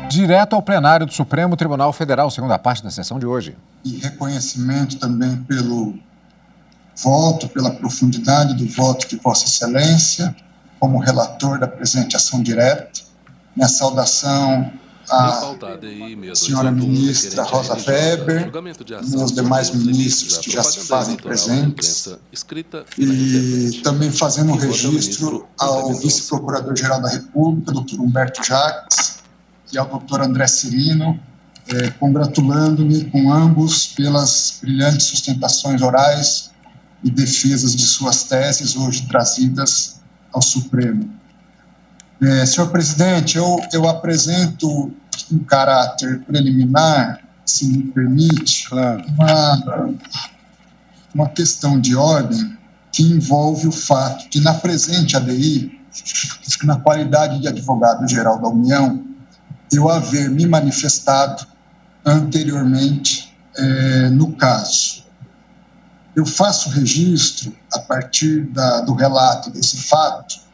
Direto ao plenário do Supremo Tribunal Federal, segunda parte da sessão de hoje. E reconhecimento também pelo voto, pela profundidade do voto de Vossa Excelência, como relator da presente ação direta. Minha saudação à senhora ministra Rosa Weber, meus demais ministros que já se fazem presentes, e também fazendo um registro ao vice-procurador-geral da República, doutor Humberto Jacques, e ao doutor André Cirino, congratulando-me com ambos pelas brilhantes sustentações orais e defesas de suas teses hoje trazidas ao Supremo. Senhor presidente, eu apresento em caráter preliminar, se me permite, claro, uma questão de ordem que envolve o fato de, na presente ADI, na qualidade de advogado-geral da União, eu haver me manifestado anteriormente no caso. Eu faço registro, a partir do relato desse fato,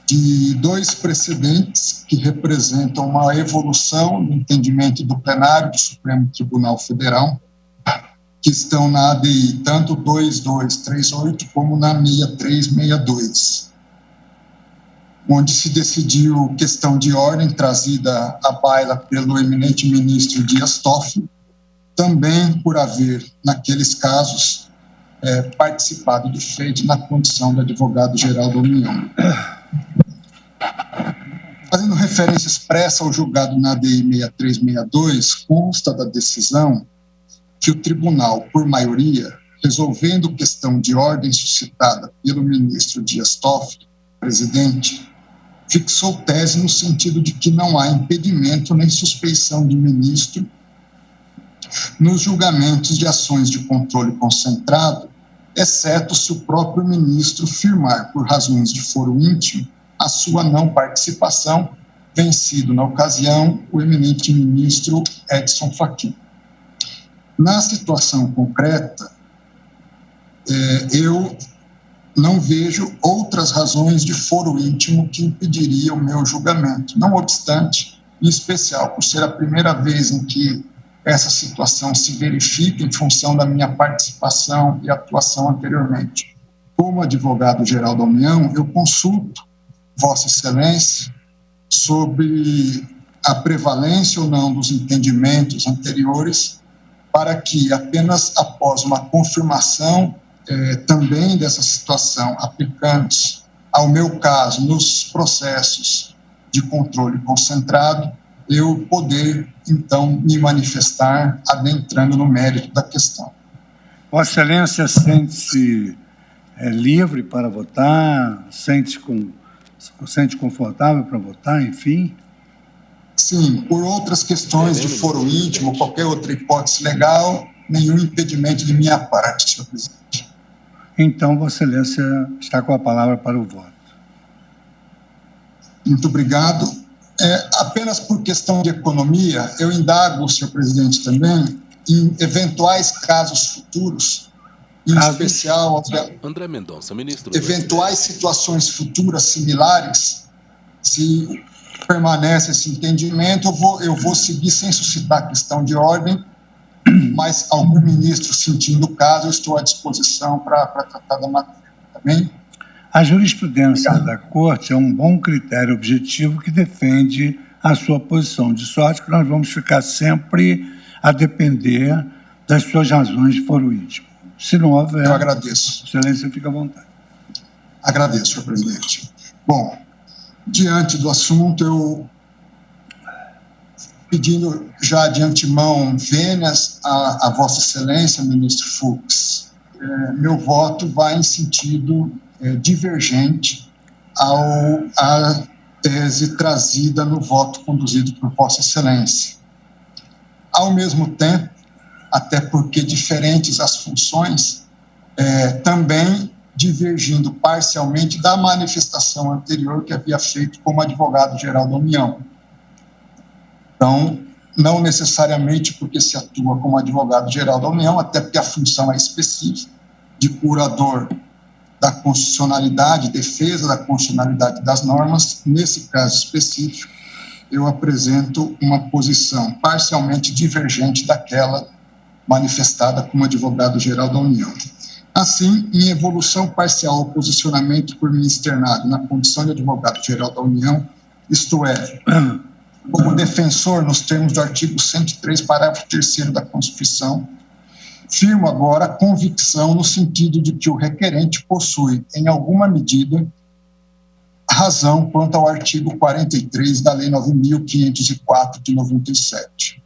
de dois precedentes que representam uma evolução no entendimento do plenário do Supremo Tribunal Federal, que estão na ADI, tanto 2238 como na 6362, onde se decidiu questão de ordem trazida à baila pelo eminente ministro Dias Toffoli, também por haver, naqueles casos, participado do feito na condição de advogado-geral da União. Fazendo referência expressa ao julgado na ADI 6362, consta da decisão que o tribunal, por maioria, resolvendo questão de ordem suscitada pelo ministro Dias Toffoli, presidente, fixou tese no sentido de que não há impedimento nem suspeição de ministro nos julgamentos de ações de controle concentrado, exceto se o próprio ministro firmar, por razões de foro íntimo, a sua não participação, vencido na ocasião o eminente ministro Edson Fachin. Na situação concreta, eu não vejo outras razões de foro íntimo que impediriam o meu julgamento. Não obstante, em especial por ser a primeira vez em que essa situação se verifica em função da minha participação e atuação anteriormente. Como advogado-geral da União, eu consulto Vossa Excelência sobre a prevalência ou não dos entendimentos anteriores, para que apenas após uma confirmação também dessa situação, aplicando-se ao meu caso nos processos de controle concentrado, eu poder, então, me manifestar adentrando no mérito da questão. Vossa Excelência sente-se livre para votar, sente confortável para votar, enfim? Sim, por outras questões de foro íntimo, qualquer outra hipótese legal, nenhum impedimento de minha parte, senhor presidente. Então, Vossa Excelência está com a palavra para o voto. Muito obrigado. Apenas por questão de economia, eu indago, senhor presidente, também, em eventuais casos futuros, em especial, André Mendonça, ministro eventuais situações futuras similares, se permanece esse entendimento, eu vou seguir sem suscitar questão de ordem, mas algum ministro sentindo o caso, eu estou à disposição para tratar da matéria. Tá bem? A jurisprudência da Corte é um bom critério objetivo que defende a sua posição, de sorte que nós vamos ficar sempre a depender das suas razões de foro íntimo. Se não houver... Eu agradeço. Excelência, fica à vontade. Agradeço, senhor presidente. Bom, diante do assunto, eu pedindo já de antemão vênias a Vossa Excelência, ministro Fux, meu voto vai em sentido divergente à tese trazida no voto conduzido por Vossa Excelência. Ao mesmo tempo, até porque diferentes as funções, também divergindo parcialmente da manifestação anterior que havia feito como advogado-geral da União. Então, não necessariamente porque se atua como advogado-geral da União, até porque a função é específica, de curador da constitucionalidade, defesa da constitucionalidade das normas, nesse caso específico, eu apresento uma posição parcialmente divergente daquela manifestada como advogado-geral da União. Assim, em evolução parcial ao posicionamento por mim externado na condição de advogado-geral da União, isto é, como defensor nos termos do artigo 103, parágrafo 3º da Constituição, firmo agora a convicção no sentido de que o requerente possui, em alguma medida, razão quanto ao artigo 43 da Lei 9.504 de 97.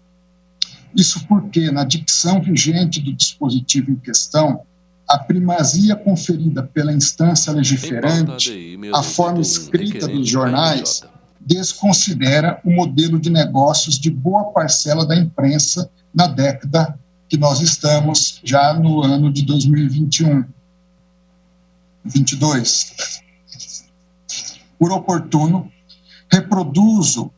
Isso porque, na dicção vigente do dispositivo em questão, a primazia conferida pela instância legiferante à forma escrita dos jornais desconsidera o modelo de negócios de boa parcela da imprensa na década que nós estamos, já no ano de 2021-22. Por oportuno, reproduzo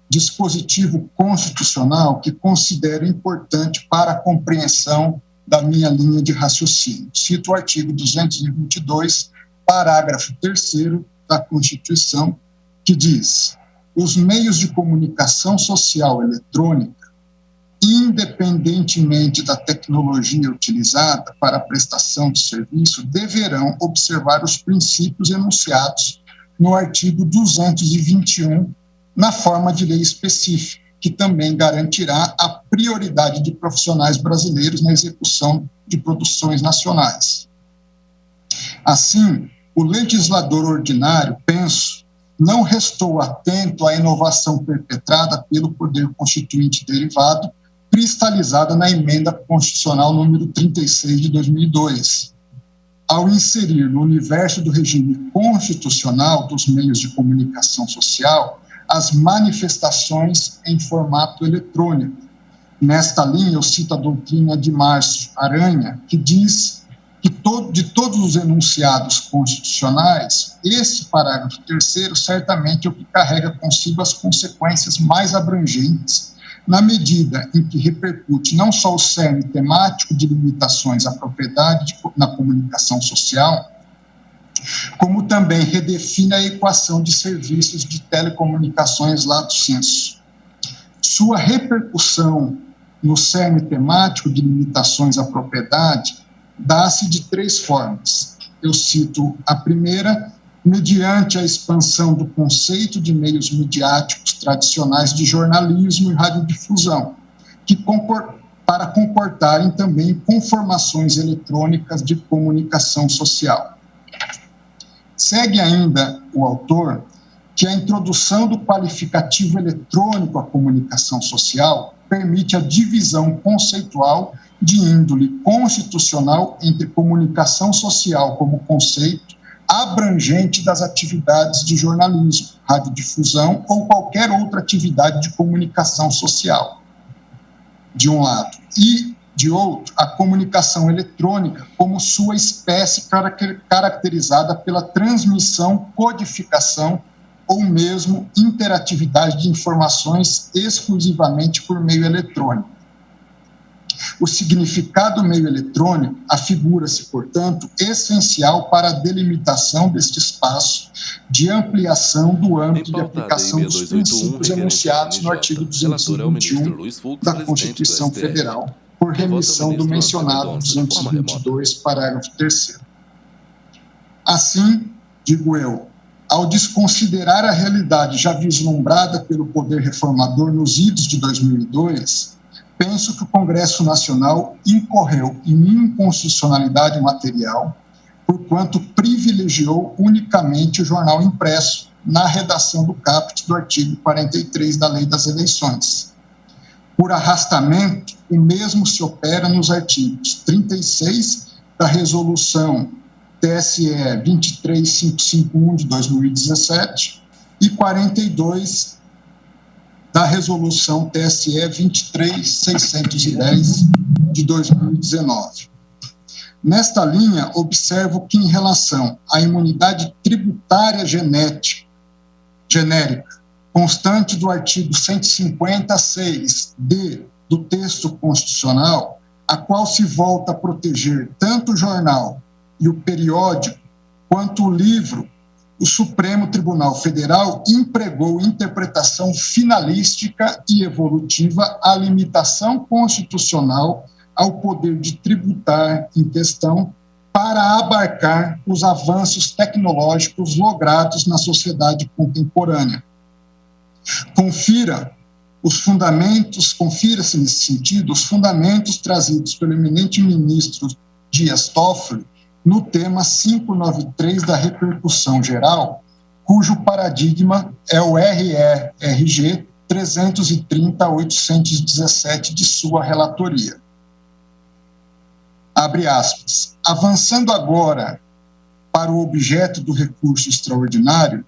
dispositivo constitucional que considero importante para a compreensão da minha linha de raciocínio. Cito o artigo 222, parágrafo 3º da Constituição, que diz: os meios de comunicação social eletrônica, independentemente da tecnologia utilizada para a prestação de serviço, deverão observar os princípios enunciados no artigo 221, na forma de lei específica, que também garantirá a prioridade de profissionais brasileiros na execução de produções nacionais. Assim, o legislador ordinário, penso, não restou atento à inovação perpetrada pelo Poder Constituinte derivado, cristalizada na Emenda Constitucional número 36 de 2002, ao inserir no universo do regime constitucional dos meios de comunicação social as manifestações em formato eletrônico. Nesta linha, eu cito a doutrina de Márcio Aranha, que diz que de todos os enunciados constitucionais, esse parágrafo 3º certamente é o que carrega consigo as consequências mais abrangentes, na medida em que repercute não só o cerne temático de limitações à propriedade na comunicação social, como também redefine a equação de serviços de telecomunicações lato sensu. Sua repercussão no cerne temático de limitações à propriedade dá-se de 3 formas. Eu cito a primeira, mediante a expansão do conceito de meios midiáticos tradicionais de jornalismo e radiodifusão, para comportarem também conformações eletrônicas de comunicação social. Segue ainda o autor que a introdução do qualificativo eletrônico à comunicação social permite a divisão conceitual de índole constitucional entre comunicação social como conceito abrangente das atividades de jornalismo, radiodifusão ou qualquer outra atividade de comunicação social, de um lado, e, de outro, a comunicação eletrônica como sua espécie caracterizada pela transmissão, codificação ou mesmo interatividade de informações exclusivamente por meio eletrônico. O significado do meio eletrônico afigura-se, portanto, essencial para a delimitação deste espaço de ampliação do âmbito de aplicação dos princípios enunciados no artigo 221 da Constituição Federal, por remissão do mencionado 222, parágrafo 3º. Assim, digo eu, ao desconsiderar a realidade já vislumbrada pelo Poder Reformador nos idos de 2002, penso que o Congresso Nacional incorreu em inconstitucionalidade material, porquanto privilegiou unicamente o jornal impresso na redação do caput do artigo 43 da Lei das Eleições. Por arrastamento, o mesmo se opera nos artigos 36 da Resolução TSE 23551 de 2017 e 42 da Resolução TSE 23610 de 2019. Nesta linha, observo que, em relação à imunidade tributária genérica, constante do artigo 156-D do texto constitucional, a qual se volta a proteger tanto o jornal e o periódico, quanto o livro o Supremo Tribunal Federal empregou interpretação finalística e evolutiva à limitação constitucional ao poder de tributar em questão para abarcar os avanços tecnológicos logrados na sociedade contemporânea. Confira-se nesse sentido os fundamentos trazidos pelo eminente ministro Dias Toffoli no tema 593 da repercussão geral, cujo paradigma é o RERG 330.817 de sua relatoria. Abre aspas. Avançando agora para o objeto do recurso extraordinário,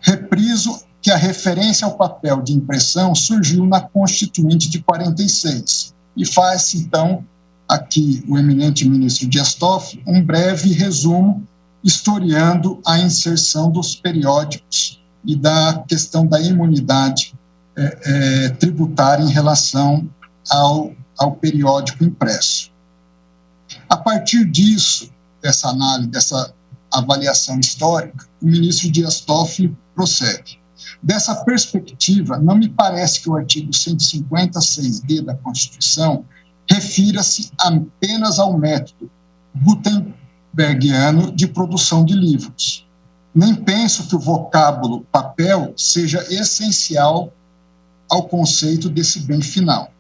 repriso que a referência ao papel de impressão surgiu na Constituinte de 46 e faz, então, aqui o eminente ministro Dias Toffoli um breve resumo historiando a inserção dos periódicos e da questão da imunidade tributária em relação ao periódico impresso. A partir disso, dessa análise, dessa avaliação histórica, o ministro Dias Toffoli prossegue. Dessa perspectiva, não me parece que o artigo 156D da Constituição refira-se apenas ao método gutenbergiano de produção de livros. Nem penso que o vocábulo papel seja essencial ao conceito desse bem final.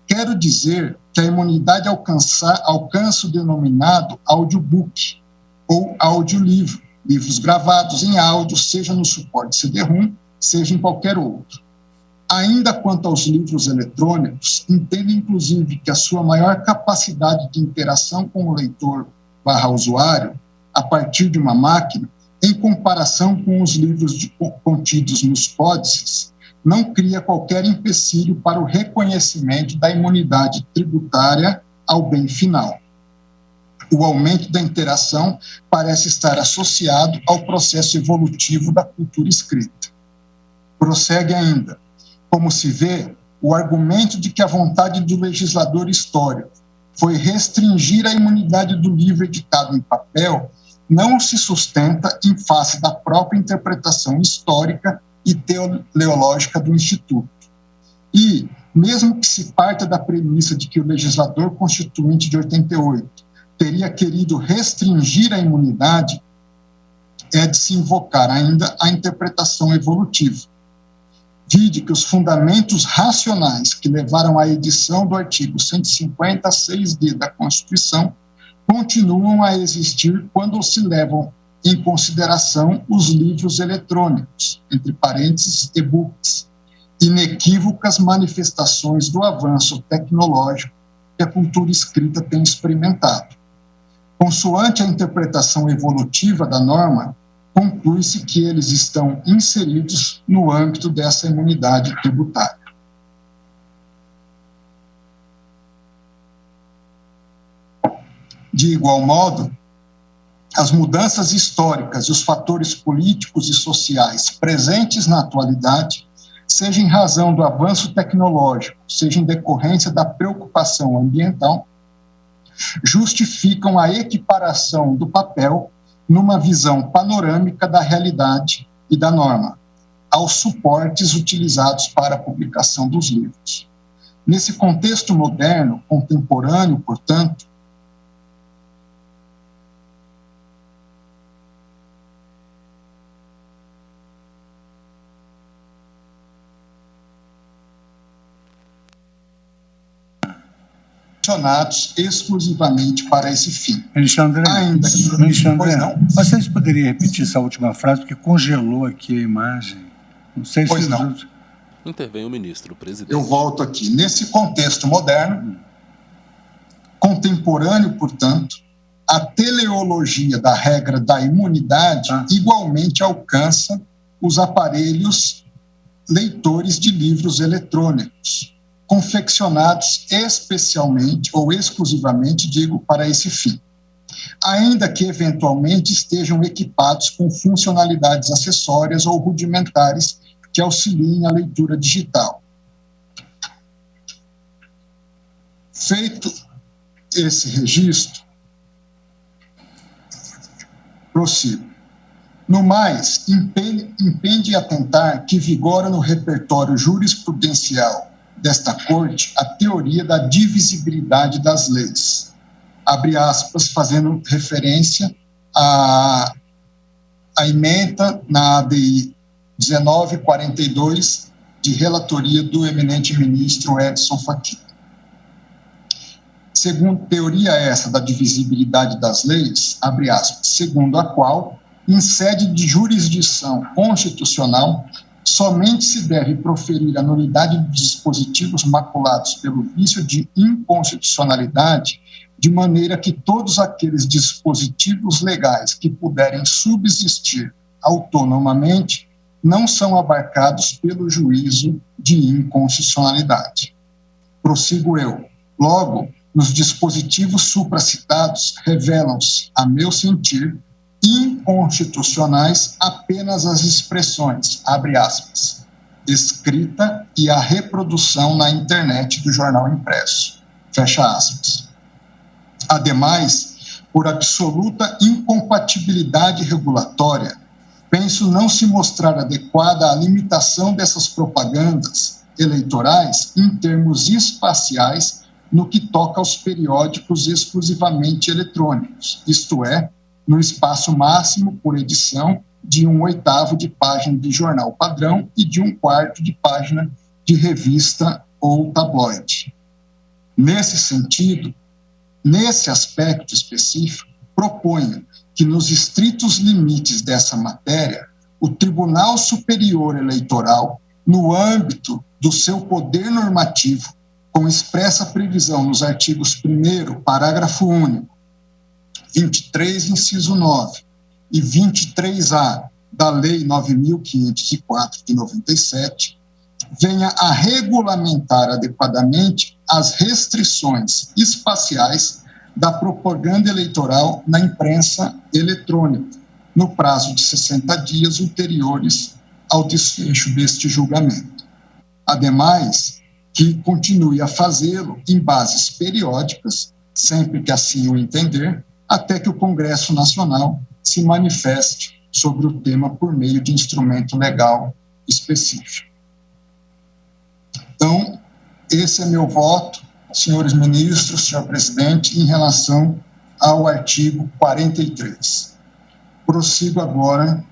Quero dizer que a imunidade alcança o denominado audiobook ou audiolivro, livros gravados em áudio, seja no suporte CD-ROM, seja em qualquer outro. Ainda quanto aos livros eletrônicos, entendo inclusive que a sua maior capacidade de interação com o leitor/usuário, a partir de uma máquina, em comparação com os livros contidos nos códices, não cria qualquer empecilho para o reconhecimento da imunidade tributária ao bem final. O aumento da interação parece estar associado ao processo evolutivo da cultura escrita. Prossegue ainda. Como se vê, o argumento de que a vontade do legislador histórico foi restringir a imunidade do livro editado em papel não se sustenta em face da própria interpretação histórica e teleológica do Instituto. E, mesmo que se parta da premissa de que o legislador constituinte de 88 teria querido restringir a imunidade, é de se invocar ainda a interpretação evolutiva. Vide que os fundamentos racionais que levaram à edição do artigo 156D da Constituição continuam a existir quando se levam em consideração os livros eletrônicos, entre parênteses, e-books, inequívocas manifestações do avanço tecnológico que a cultura escrita tem experimentado. Consoante a interpretação evolutiva da norma, conclui-se que eles estão inseridos no âmbito dessa imunidade tributária. De igual modo, as mudanças históricas e os fatores políticos e sociais presentes na atualidade, seja em razão do avanço tecnológico, seja em decorrência da preocupação ambiental, justificam a equiparação do papel numa visão panorâmica da realidade e da norma, aos suportes utilizados para a publicação dos livros. Nesse contexto moderno, contemporâneo, portanto, funcionados exclusivamente para esse fim. Alexandre, Ainda que... Pois não. Vocês poderiam repetir essa última frase, porque congelou aqui a imagem. Não sei Pois se... não. Intervém o ministro, presidente. Eu volto aqui. Nesse contexto moderno, contemporâneo, portanto, a teleologia da regra da imunidade igualmente alcança os aparelhos leitores de livros eletrônicos, confeccionados especialmente ou exclusivamente, digo, para esse fim, ainda que eventualmente estejam equipados com funcionalidades acessórias ou rudimentares que auxiliem a leitura digital. Feito esse registro, Prossigo. No mais, impende atentar que vigora no repertório jurisprudencial desta Corte a teoria da divisibilidade das leis, abre aspas, fazendo referência à ementa na ADI 1942, de relatoria do eminente ministro Edson Fachin. Segundo teoria essa da divisibilidade das leis, abre aspas, segundo a qual, em sede de jurisdição constitucional, somente se deve proferir a nulidade de dispositivos maculados pelo vício de inconstitucionalidade, de maneira que todos aqueles dispositivos legais que puderem subsistir autonomamente não são abarcados pelo juízo de inconstitucionalidade. Prossigo eu. Logo, nos dispositivos supracitados revelam-se, a meu sentir, inconstitucionais apenas as expressões, abre aspas, escrita e a reprodução na internet do jornal impresso, fecha aspas. Ademais, por absoluta incompatibilidade regulatória, penso não se mostrar adequada a limitação dessas propagandas eleitorais em termos espaciais no que toca aos periódicos exclusivamente eletrônicos, isto é, no espaço máximo por edição de 1/8 de página de jornal padrão e de 1/4 de página de revista ou tabloide. Nesse sentido, nesse aspecto específico, proponho que nos estritos limites dessa matéria, o Tribunal Superior Eleitoral, no âmbito do seu poder normativo, com expressa previsão nos artigos 1º, parágrafo único, 23, inciso 9, e 23A da Lei 9.504 de 97, venha a regulamentar adequadamente as restrições espaciais da propaganda eleitoral na imprensa eletrônica, no prazo de 60 dias ulteriores ao desfecho deste julgamento. Ademais, que continue a fazê-lo em bases periódicas, sempre que assim o entender, até que o Congresso Nacional se manifeste sobre o tema por meio de instrumento legal específico. Então, esse é meu voto, senhores ministros, senhor presidente, em relação ao artigo 43. Prossigo agora,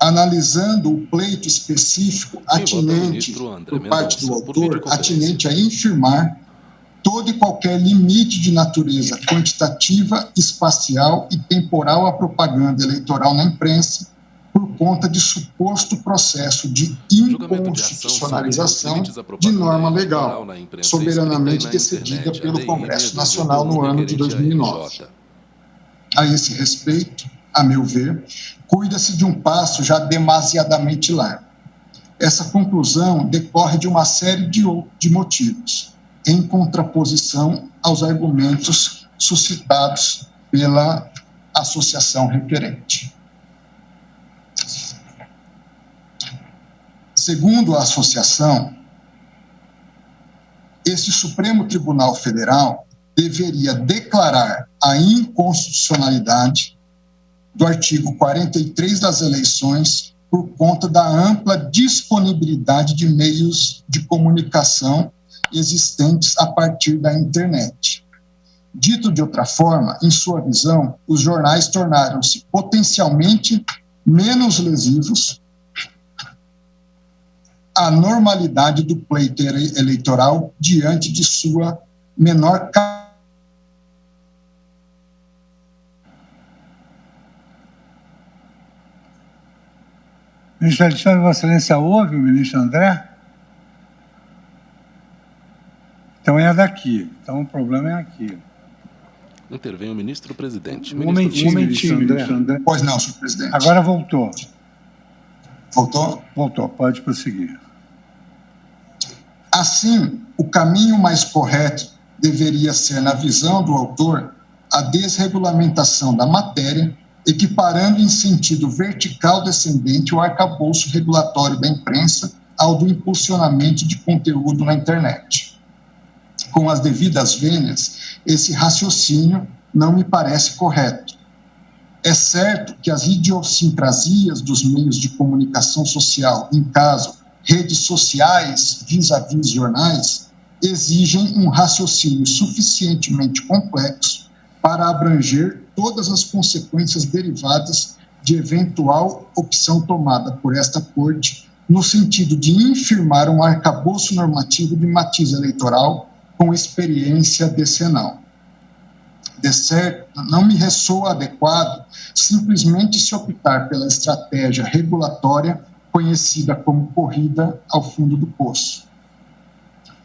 analisando o pleito específico atinente, por parte do autor, atinente a infirmar todo e qualquer limite de natureza quantitativa, espacial e temporal à propaganda eleitoral na imprensa, por conta de suposto processo de inconstitucionalização de norma legal, soberanamente decidida pelo Congresso Nacional no ano de 2009. A esse respeito, a meu ver, cuida-se de um passo já demasiadamente largo. Essa conclusão decorre de uma série de motivos, em contraposição aos argumentos suscitados pela associação requerente. Segundo a associação, este Supremo Tribunal Federal deveria declarar a inconstitucionalidade do artigo 43 das eleições por conta da ampla disponibilidade de meios de comunicação existentes a partir da internet. Dito de outra forma, em sua visão, os jornais tornaram-se potencialmente menos lesivos à normalidade do pleito eleitoral diante de sua menor Ministro Alexandre, Vossa Excelência ouve o ministro André? Então é daqui. Então o problema é aqui. Intervém o ministro-presidente. Um momentinho, ministro André. Pois não, senhor presidente. Agora voltou. Voltou? Voltou, pode prosseguir. Assim, o caminho mais correto deveria ser, na visão do autor, a desregulamentação da matéria, equiparando em sentido vertical descendente o arcabouço regulatório da imprensa ao do impulsionamento de conteúdo na internet. Com as devidas vênias, esse raciocínio não me parece correto, É certo que as idiosincrasias dos meios de comunicação social, em caso, redes sociais vis-à-vis jornais, exigem um raciocínio suficientemente complexo para abranger todas as consequências derivadas de eventual opção tomada por esta corte no sentido de infirmar um arcabouço normativo de matiz eleitoral com experiência decenal. De certo, não me ressoa adequado simplesmente se optar pela estratégia regulatória conhecida como corrida ao fundo do poço.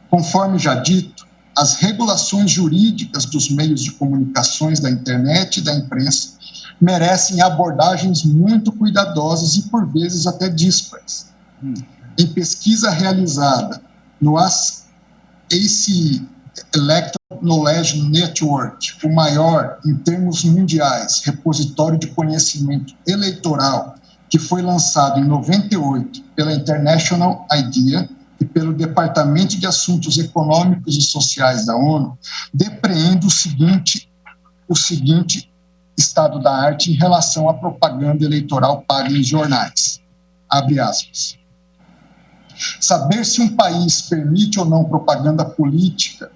Conforme já dito, as regulações jurídicas dos meios de comunicações da internet e da imprensa merecem abordagens muito cuidadosas e, por vezes, até díspares. Em pesquisa realizada no ACE Electoral Knowledge Network, o maior, em termos mundiais, repositório de conhecimento eleitoral, que foi lançado em 98 pela International IDEA e pelo Departamento de Assuntos Econômicos e Sociais da ONU, depreende o seguinte estado da arte em relação à propaganda eleitoral paga em jornais. Abre aspas. Saber se um país permite ou não propaganda política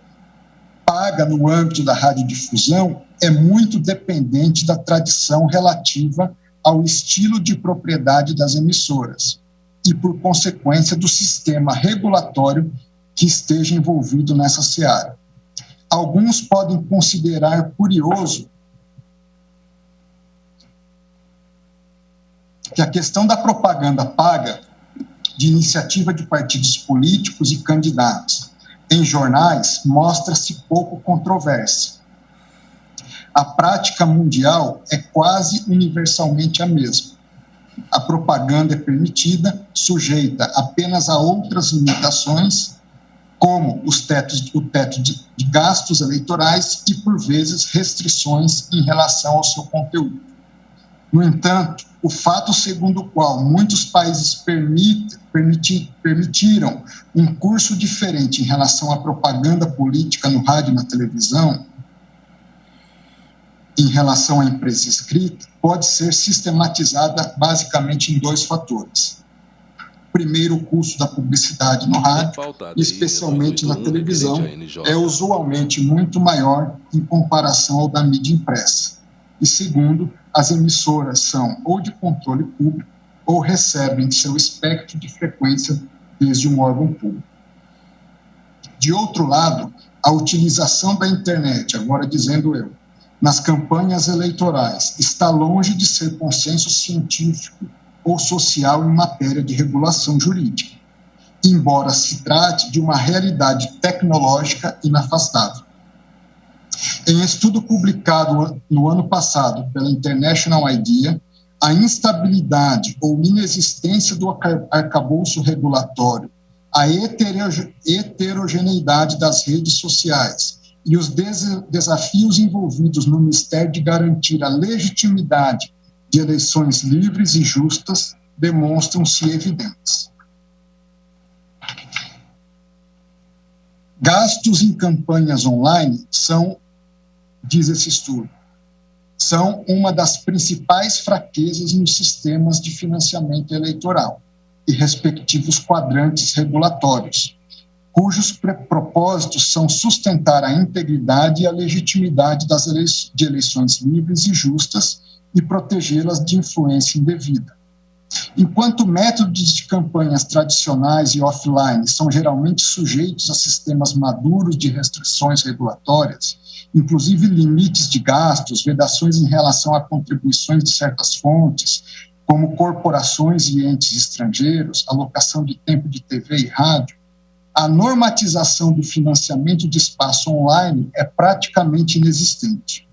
paga no âmbito da radiodifusão é muito dependente da tradição relativa ao estilo de propriedade das emissoras e, por consequência, do sistema regulatório que esteja envolvido nessa seara. Alguns podem considerar curioso que a questão da propaganda paga de iniciativa de partidos políticos e candidatos em jornais mostra-se pouco controversa. A prática mundial é quase universalmente a mesma. A propaganda é permitida, sujeita apenas a outras limitações, como o teto de gastos eleitorais e, por vezes, restrições em relação ao seu conteúdo. No entanto, o fato segundo o qual muitos países permitiram um curso diferente em relação à propaganda política no rádio e na televisão, em relação à imprensa escrita, pode ser sistematizada basicamente em dois fatores. Primeiro, o custo da publicidade no rádio, especialmente na televisão, é usualmente muito maior em comparação ao da mídia impressa. E segundo, as emissoras são ou de controle público ou recebem seu espectro de frequência desde um órgão público. De outro lado, a utilização da internet, agora dizendo eu, nas campanhas eleitorais está longe de ser consenso científico ou social em matéria de regulação jurídica, embora se trate de uma realidade tecnológica inafastável. Em estudo publicado no ano passado pela International IDEA, a instabilidade ou inexistência do arcabouço regulatório, a heterogeneidade das redes sociais e os desafios envolvidos no mistério de garantir a legitimidade de eleições livres e justas demonstram-se evidentes. Gastos em campanhas online são, diz esse estudo, são uma das principais fraquezas nos sistemas de financiamento eleitoral e respectivos quadrantes regulatórios, cujos propósitos são sustentar a integridade e a legitimidade de eleições livres e justas e protegê-las de influência indevida. Enquanto métodos de campanhas tradicionais e offline são geralmente sujeitos a sistemas maduros de restrições regulatórias, inclusive limites de gastos, vedações em relação a contribuições de certas fontes, como corporações e entes estrangeiros, alocação de tempo de TV e rádio, a normatização do financiamento de espaço online é praticamente inexistente.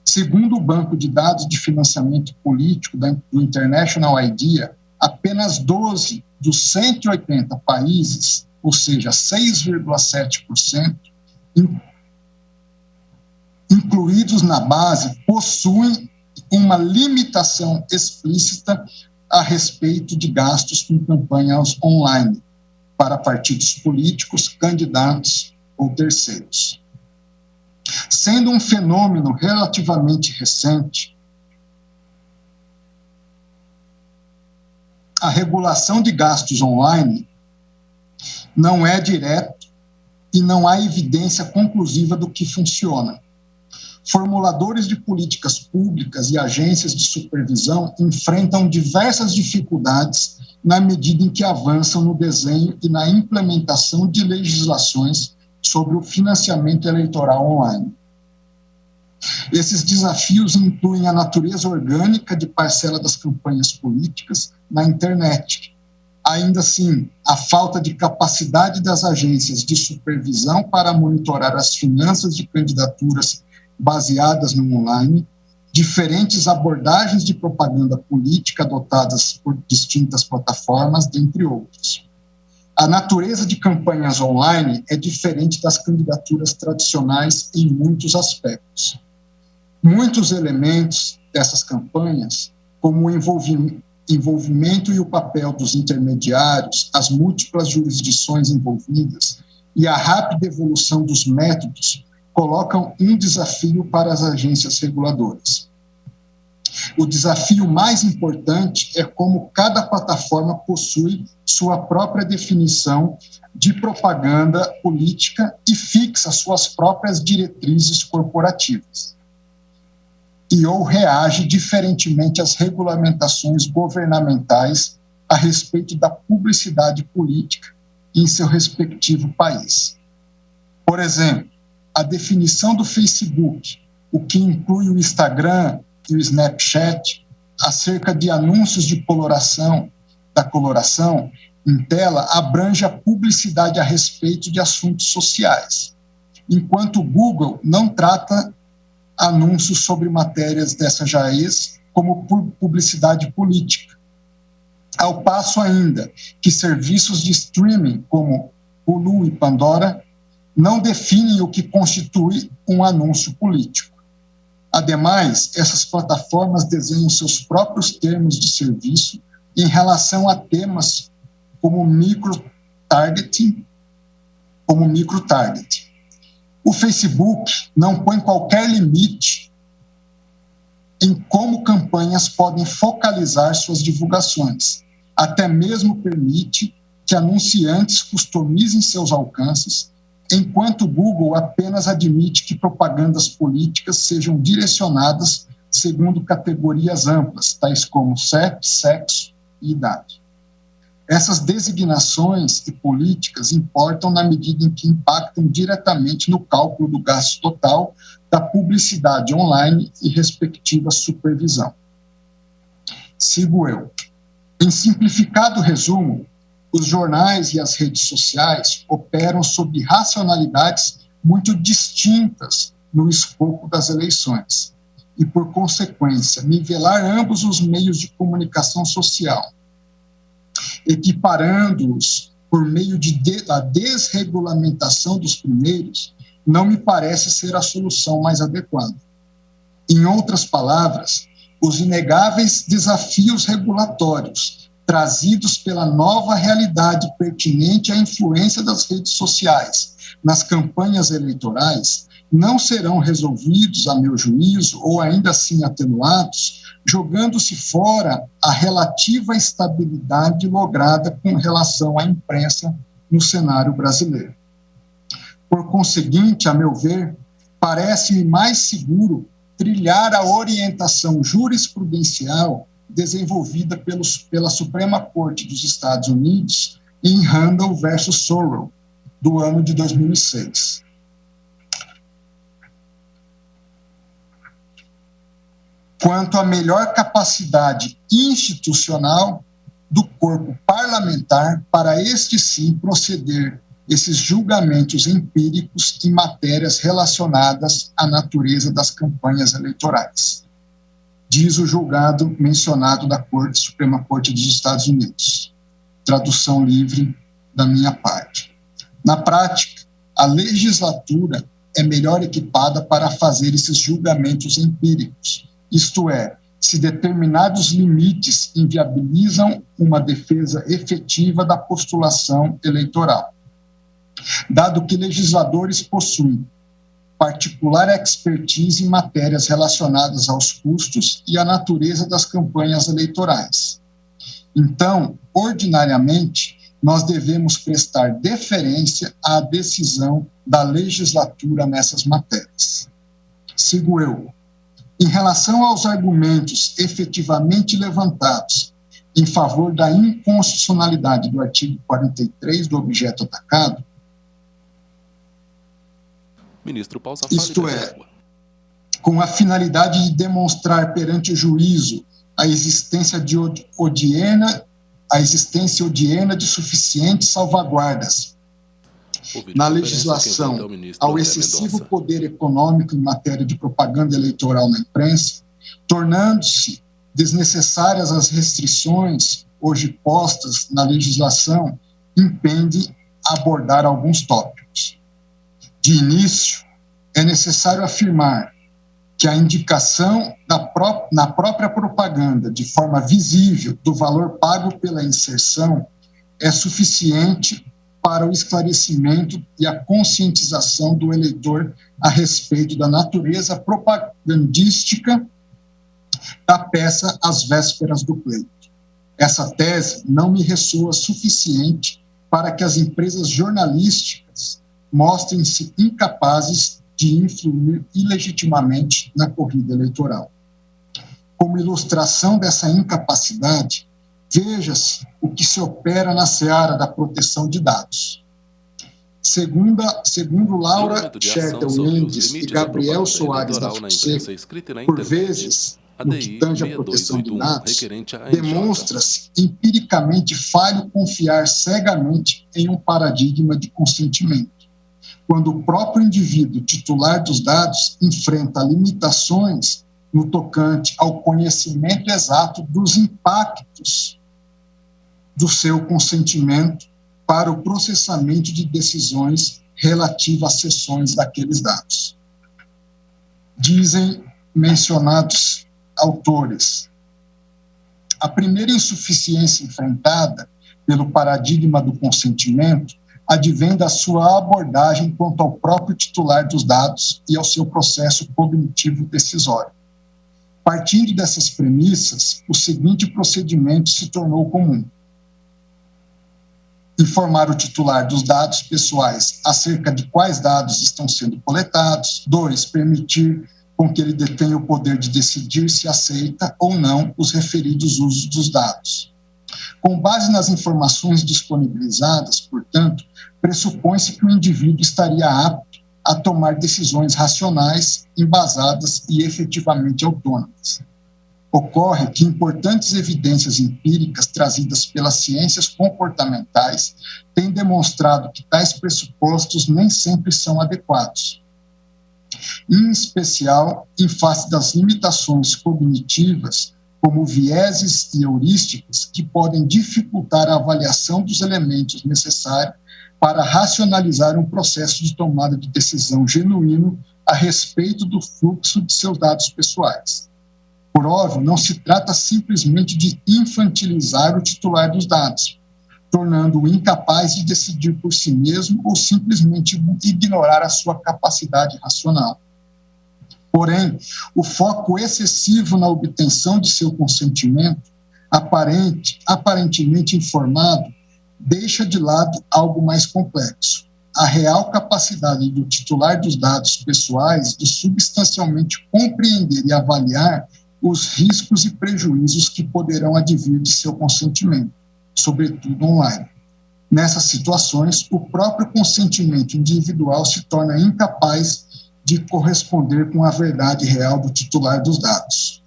Segundo o Banco de Dados de Financiamento Político do International IDEA, apenas 12 dos 180 países, ou seja, 6,7%, incluídos na base, possuem uma limitação explícita a respeito de gastos com campanhas online para partidos políticos, candidatos ou terceiros. Sendo um fenômeno relativamente recente, a regulação de gastos online não é direto e não há evidência conclusiva do que funciona. Formuladores de políticas públicas e agências de supervisão enfrentam diversas dificuldades na medida em que avançam no desenho e na implementação de legislações sobre o financiamento eleitoral online. Esses desafios incluem a natureza orgânica de parcela das campanhas políticas na internet. Ainda assim, a falta de capacidade das agências de supervisão para monitorar as finanças de candidaturas baseadas no online, diferentes abordagens de propaganda política adotadas por distintas plataformas, dentre outros. A natureza de campanhas online é diferente das candidaturas tradicionais em muitos aspectos. Muitos elementos dessas campanhas, como o envolvimento e o papel dos intermediários, as múltiplas jurisdições envolvidas e a rápida evolução dos métodos, colocam um desafio para as agências reguladoras. O desafio mais importante é como cada plataforma possui sua própria definição de propaganda política e fixa suas próprias diretrizes corporativas. E ou reage diferentemente às regulamentações governamentais a respeito da publicidade política em seu respectivo país. Por exemplo, a definição do Facebook, o que inclui o Instagram e o Snapchat, acerca de anúncios de coloração em tela, abrange a publicidade a respeito de assuntos sociais, enquanto o Google não trata anúncios sobre matérias dessa raiz como publicidade política. Ao passo ainda que serviços de streaming como Hulu e Pandora não definem o que constitui um anúncio político. Ademais, essas plataformas desenham seus próprios termos de serviço em relação a temas como microtargeting. O Facebook não põe qualquer limite em como campanhas podem focalizar suas divulgações. Até mesmo permite que anunciantes customizem seus alcances, enquanto o Google apenas admite que propagandas políticas sejam direcionadas segundo categorias amplas, tais como sexo e idade. Essas designações e políticas importam na medida em que impactam diretamente no cálculo do gasto total da publicidade online e respectiva supervisão. Sigo eu. Em simplificado resumo, os jornais e as redes sociais operam sob racionalidades muito distintas no escopo das eleições e, por consequência, nivelar ambos os meios de comunicação social, equiparando-os por meio da desregulamentação dos primeiros, não me parece ser a solução mais adequada. Em outras palavras, os inegáveis desafios regulatórios trazidos pela nova realidade pertinente à influência das redes sociais nas campanhas eleitorais não serão resolvidos, a meu juízo, ou ainda assim atenuados, jogando-se fora a relativa estabilidade lograda com relação à imprensa no cenário brasileiro. Por conseguinte, a meu ver, parece-me mais seguro trilhar a orientação jurisprudencial desenvolvida pela Suprema Corte dos Estados Unidos em Randall versus Sorrell, do ano de 2006. Quanto à melhor capacidade institucional do corpo parlamentar para este sim proceder esses julgamentos empíricos em matérias relacionadas à natureza das campanhas eleitorais, diz o julgado mencionado da Suprema Corte dos Estados Unidos. Tradução livre da minha parte. Na prática, a legislatura é melhor equipada para fazer esses julgamentos empíricos, isto é, se determinados limites inviabilizam uma defesa efetiva da postulação eleitoral. Dado que legisladores possuem particular expertise em matérias relacionadas aos custos e à natureza das campanhas eleitorais. Então, ordinariamente, nós devemos prestar deferência à decisão da legislatura nessas matérias. Sigo eu. Em relação aos argumentos efetivamente levantados em favor da inconstitucionalidade do artigo 43 do objeto atacado, Ministro Pausa, isto é, com a finalidade de demonstrar perante o juízo a existência odiena de suficientes salvaguardas na legislação ao excessivo poder econômico em matéria de propaganda eleitoral na imprensa, tornando-se desnecessárias as restrições hoje postas na legislação, impende abordar alguns tópicos. De início, é necessário afirmar que a indicação na própria propaganda, de forma visível, do valor pago pela inserção, é suficiente para o esclarecimento e a conscientização do eleitor a respeito da natureza propagandística da peça às vésperas do pleito. Essa tese não me ressoa suficiente para que as empresas jornalísticas mostrem-se incapazes de influir ilegitimamente na corrida eleitoral. Como ilustração dessa incapacidade, veja-se o que se opera na seara da proteção de dados. Segundo Laura Schertel Mendes e Gabriel Soares da Fonseca, por vezes, no que tange à proteção de dados, demonstra-se empiricamente falho confiar cegamente em um paradigma de consentimento, quando o próprio indivíduo titular dos dados enfrenta limitações no tocante ao conhecimento exato dos impactos do seu consentimento para o processamento de decisões relativas às sessões daqueles dados. Dizem mencionados autores: a primeira insuficiência enfrentada pelo paradigma do consentimento advém da sua abordagem quanto ao próprio titular dos dados e ao seu processo cognitivo decisório. Partindo dessas premissas, o seguinte procedimento se tornou comum: informar o titular dos dados pessoais acerca de quais dados estão sendo coletados. 2, permitir com que ele detenha o poder de decidir se aceita ou não os referidos usos dos dados. Com base nas informações disponibilizadas, portanto, pressupõe-se que o indivíduo estaria apto a tomar decisões racionais, embasadas e efetivamente autônomas. Ocorre que importantes evidências empíricas trazidas pelas ciências comportamentais têm demonstrado que tais pressupostos nem sempre são adequados, em especial em face das limitações cognitivas, como vieses e heurísticas, que podem dificultar a avaliação dos elementos necessários para racionalizar um processo de tomada de decisão genuíno a respeito do fluxo de seus dados pessoais. Por óbvio, não se trata simplesmente de infantilizar o titular dos dados, tornando-o incapaz de decidir por si mesmo ou simplesmente ignorar a sua capacidade racional. Porém, o foco excessivo na obtenção de seu consentimento, aparentemente informado, deixa de lado algo mais complexo: a real capacidade do titular dos dados pessoais de substancialmente compreender e avaliar os riscos e prejuízos que poderão advir de seu consentimento, sobretudo online. Nessas situações, o próprio consentimento individual se torna incapaz de corresponder com a verdade real do titular dos dados.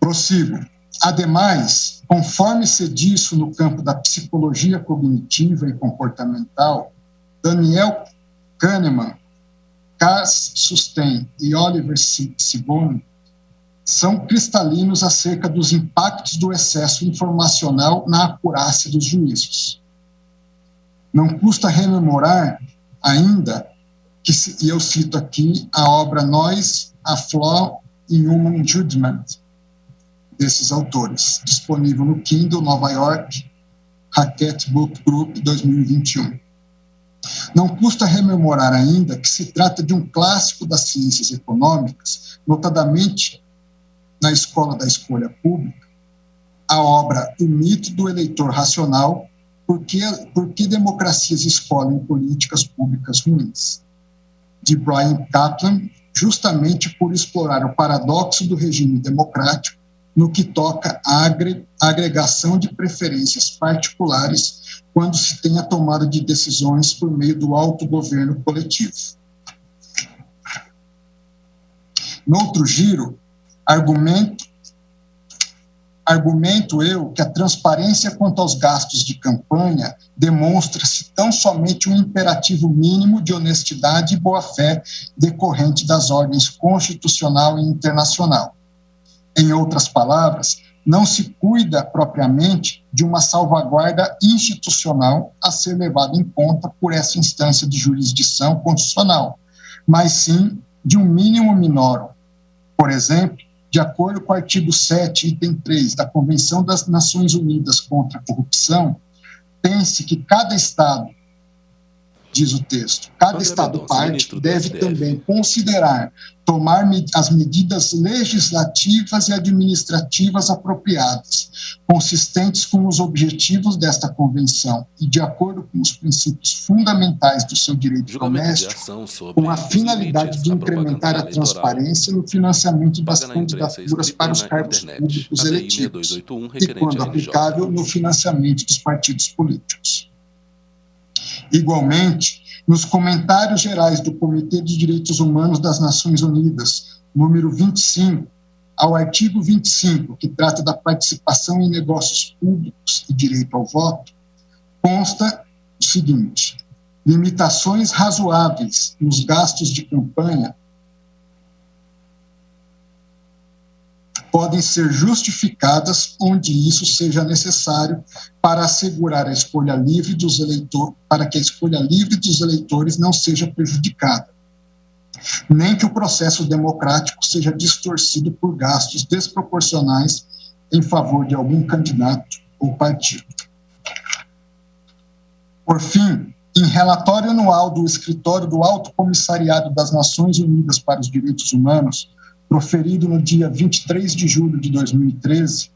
Prossigo. Ademais, conforme se disso no campo da psicologia cognitiva e comportamental, Daniel Kahneman, Carl Sustein e Oliver Sibony são cristalinos acerca dos impactos do excesso informacional na acurácia dos juízos. Não custa rememorar ainda, e eu cito aqui a obra Noise, a Flaw in Human Judgment, desses autores, disponível no Kindle, Nova York, Hackett Book Group, 2021. Não custa rememorar ainda que se trata de um clássico das ciências econômicas, notadamente na Escola da Escolha Pública, a obra O Mito do Eleitor Racional, Por que democracias escolhem políticas públicas ruins, de Brian Kaplan, justamente por explorar o paradoxo do regime democrático no que toca à agregação de preferências particulares quando se tem a tomada de decisões por meio do autogoverno coletivo. No outro giro, argumento eu que a transparência quanto aos gastos de campanha demonstra-se tão somente um imperativo mínimo de honestidade e boa-fé decorrente das ordens constitucional e internacional. Em outras palavras, não se cuida propriamente de uma salvaguarda institucional a ser levada em conta por essa instância de jurisdição constitucional, mas sim de um mínimo minorum. Por exemplo, de acordo com o artigo 7, item 3 da Convenção das Nações Unidas contra a Corrupção, tem-se que cada Estado, diz o texto, cada Estado-parte deve também considerar tomar as medidas legislativas e administrativas apropriadas, consistentes com os objetivos desta Convenção e de acordo com os princípios fundamentais do seu direito doméstico, com a finalidade de incrementar a transparência no financiamento das candidaturas para os cargos públicos eletivos e, quando aplicável, no financiamento dos partidos políticos. Igualmente, nos comentários gerais do Comitê de Direitos Humanos das Nações Unidas, número 25, ao artigo 25, que trata da participação em negócios públicos e direito ao voto, consta o seguinte: limitações razoáveis nos gastos de campanha podem ser justificadas onde isso seja necessário para assegurar a escolha livre dos eleitores, para que a escolha livre dos eleitores não seja prejudicada, nem que o processo democrático seja distorcido por gastos desproporcionais em favor de algum candidato ou partido. Por fim, em relatório anual do Escritório do Alto Comissariado das Nações Unidas para os Direitos Humanos, proferido no dia 23 de julho de 2013,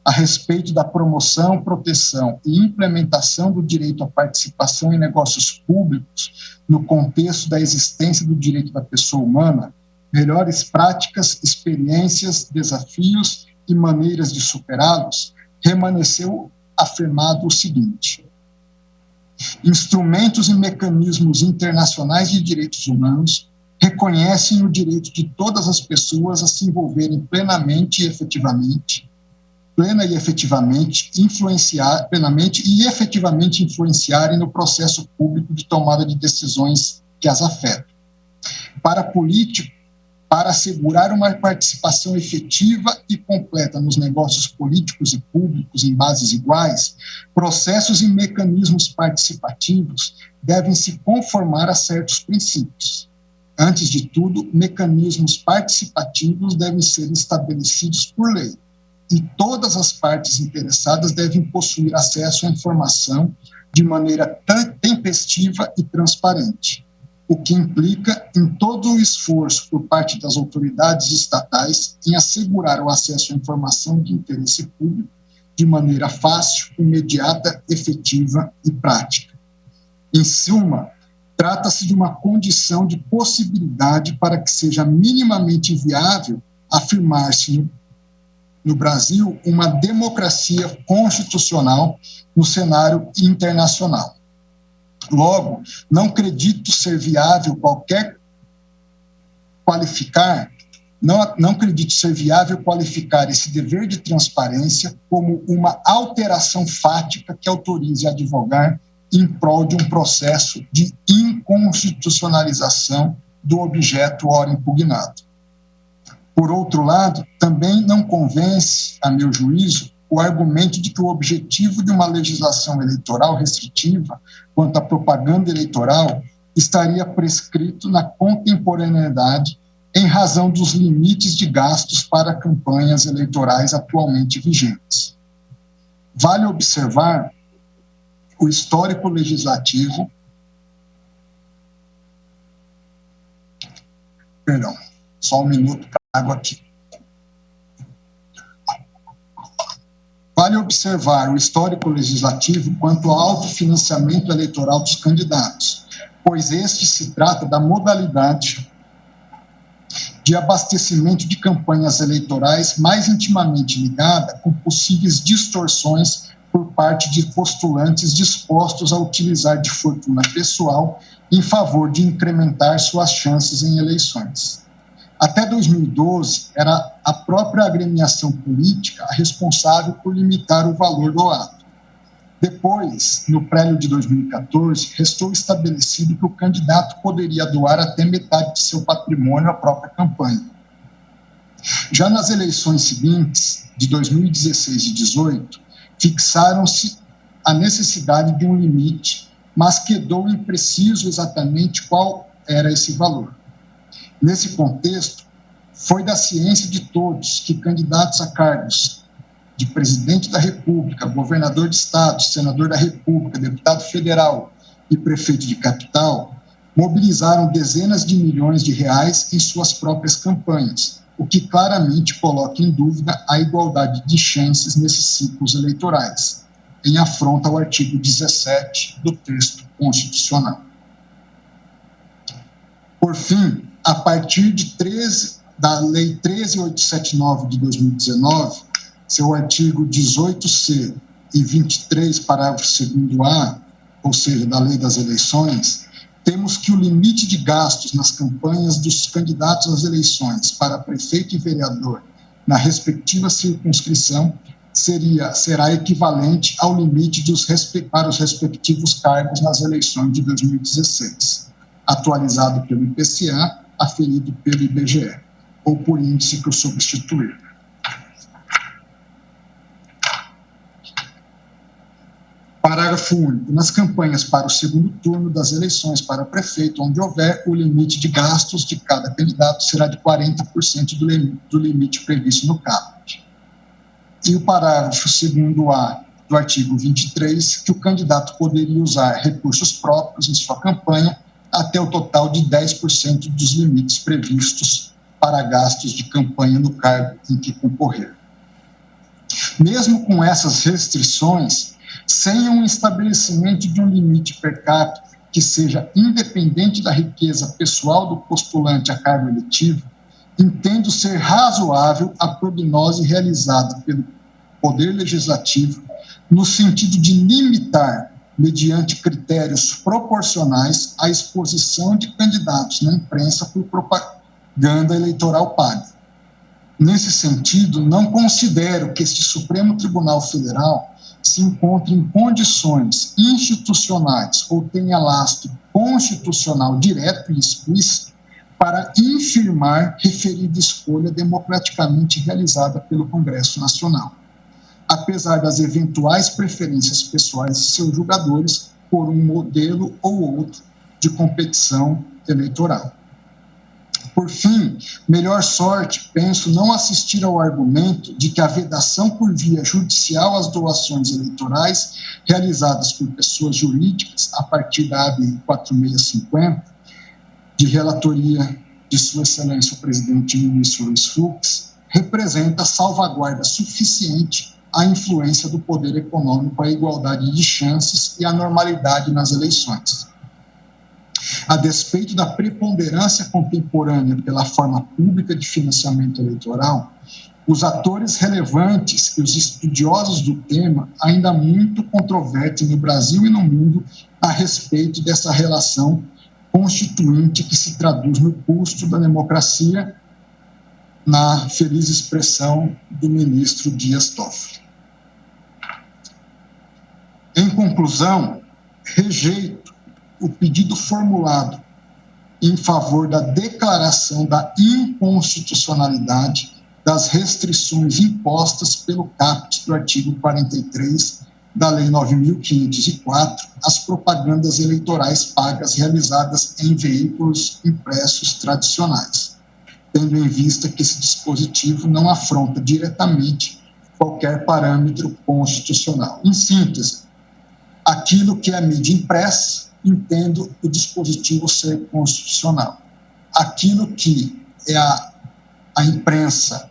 a respeito da promoção, proteção e implementação do direito à participação em negócios públicos no contexto da existência do direito da pessoa humana, melhores práticas, experiências, desafios e maneiras de superá-los, permaneceu afirmado o seguinte: instrumentos e mecanismos internacionais de direitos humanos reconhecem o direito de todas as pessoas a se envolverem plenamente e efetivamente influenciarem no processo público de tomada de decisões que as afetam. Para assegurar uma participação efetiva e completa nos negócios políticos e públicos em bases iguais, processos e mecanismos participativos devem se conformar a certos princípios. Antes de tudo, mecanismos participativos devem ser estabelecidos por lei, e todas as partes interessadas devem possuir acesso à informação de maneira tempestiva e transparente, o que implica em todo o esforço por parte das autoridades estatais em assegurar o acesso à informação de interesse público de maneira fácil, imediata, efetiva e prática. Em suma, trata-se de uma condição de possibilidade para que seja minimamente viável afirmar-se no Brasil uma democracia constitucional no cenário internacional. Logo, não acredito ser viável qualificar esse dever de transparência como uma alteração fática que autorize a advogar em prol de um processo de inconstitucionalização do objeto ora impugnado. Por outro lado, também não convence, a meu juízo, o argumento de que o objetivo de uma legislação eleitoral restritiva quanto à propaganda eleitoral estaria prescrito na contemporaneidade em razão dos limites de gastos para campanhas eleitorais atualmente vigentes. Vale observar o histórico legislativo Perdão, só um minuto para a água aqui. Vale observar o histórico legislativo quanto ao autofinanciamento eleitoral dos candidatos, pois este se trata da modalidade de abastecimento de campanhas eleitorais mais intimamente ligada com possíveis distorções por parte de postulantes dispostos a utilizar de fortuna pessoal em favor de incrementar suas chances em eleições. Até 2012, era a própria agremiação política a responsável por limitar o valor do ato. Depois, no prévio de 2014, restou estabelecido que o candidato poderia doar até metade de seu patrimônio à própria campanha. Já nas eleições seguintes, de 2016 e 2018, fixaram-se a necessidade de um limite, mas quedou impreciso exatamente qual era esse valor. Nesse contexto, foi da ciência de todos que candidatos a cargos de presidente da República, governador de estado, senador da República, deputado federal e prefeito de capital mobilizaram dezenas de milhões de reais em suas próprias campanhas, o que claramente coloca em dúvida a igualdade de chances nesses ciclos eleitorais, em afronta ao artigo 17 do texto constitucional. Por fim, a partir da Lei 13.879 de 2019, seu artigo 18C e 23, parágrafo 2º-A, ou seja, da Lei das Eleições, temos que o limite de gastos nas campanhas dos candidatos às eleições para prefeito e vereador na respectiva circunscrição será equivalente ao limite para os respectivos cargos nas eleições de 2016, atualizado pelo IPCA, aferido pelo IBGE, ou por índice que o substituir. Parágrafo único. Nas campanhas para o segundo turno das eleições para prefeito, onde houver, o limite de gastos de cada candidato será de 40% do limite previsto no caput. E o parágrafo 2º-A do artigo 23, que o candidato poderia usar recursos próprios em sua campanha até o total de 10% dos limites previstos para gastos de campanha no cargo em que concorrer. Mesmo com essas restrições, sem um estabelecimento de um limite per capita que seja independente da riqueza pessoal do postulante a cargo eletivo, entendo ser razoável a prognose realizada pelo Poder Legislativo no sentido de limitar, mediante critérios proporcionais, a exposição de candidatos na imprensa por propaganda eleitoral paga. Nesse sentido, não considero que este Supremo Tribunal Federal se encontre em condições institucionais ou tenha lastro constitucional direto e explícito para infirmar referida escolha democraticamente realizada pelo Congresso Nacional, apesar das eventuais preferências pessoais de seus julgadores por um modelo ou outro de competição eleitoral. Por fim, melhor sorte, penso não assistir ao argumento de que a vedação por via judicial às doações eleitorais realizadas por pessoas jurídicas a partir da ABI 4650, de relatoria de Sua Excelência o Presidente e Ministro Luiz Fux, representa salvaguarda suficiente à influência do poder econômico, à igualdade de chances e à normalidade nas eleições. A despeito da preponderância contemporânea pela forma pública de financiamento eleitoral, os atores relevantes e os estudiosos do tema ainda muito controvertem no Brasil e no mundo a respeito dessa relação constituinte que se traduz no custo da democracia, na feliz expressão do ministro Dias Toffoli. Em conclusão, rejeito o pedido formulado em favor da declaração da inconstitucionalidade das restrições impostas pelo caput do artigo 43 da Lei 9.504 às propagandas eleitorais pagas realizadas em veículos impressos tradicionais, tendo em vista que esse dispositivo não afronta diretamente qualquer parâmetro constitucional. Em síntese, aquilo que é a mídia impressa, entendo o dispositivo ser constitucional. Aquilo que é a imprensa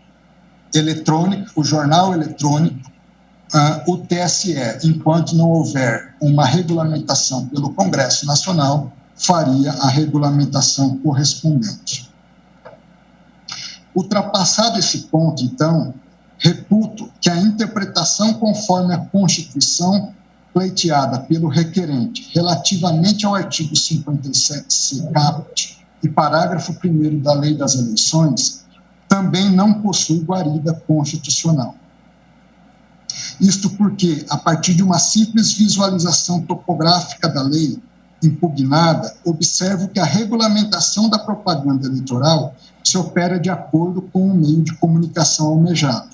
eletrônica, o jornal eletrônico. O TSE, enquanto não houver uma regulamentação pelo Congresso Nacional, faria a regulamentação correspondente. Ultrapassado esse ponto, então, reputo que a interpretação conforme a Constituição pleiteada pelo requerente relativamente ao artigo 57C caput e parágrafo 1º da Lei das Eleições também não possui guarida constitucional. Isto porque, a partir de uma simples visualização topográfica da lei impugnada, observo que a regulamentação da propaganda eleitoral se opera de acordo com o meio de comunicação almejado.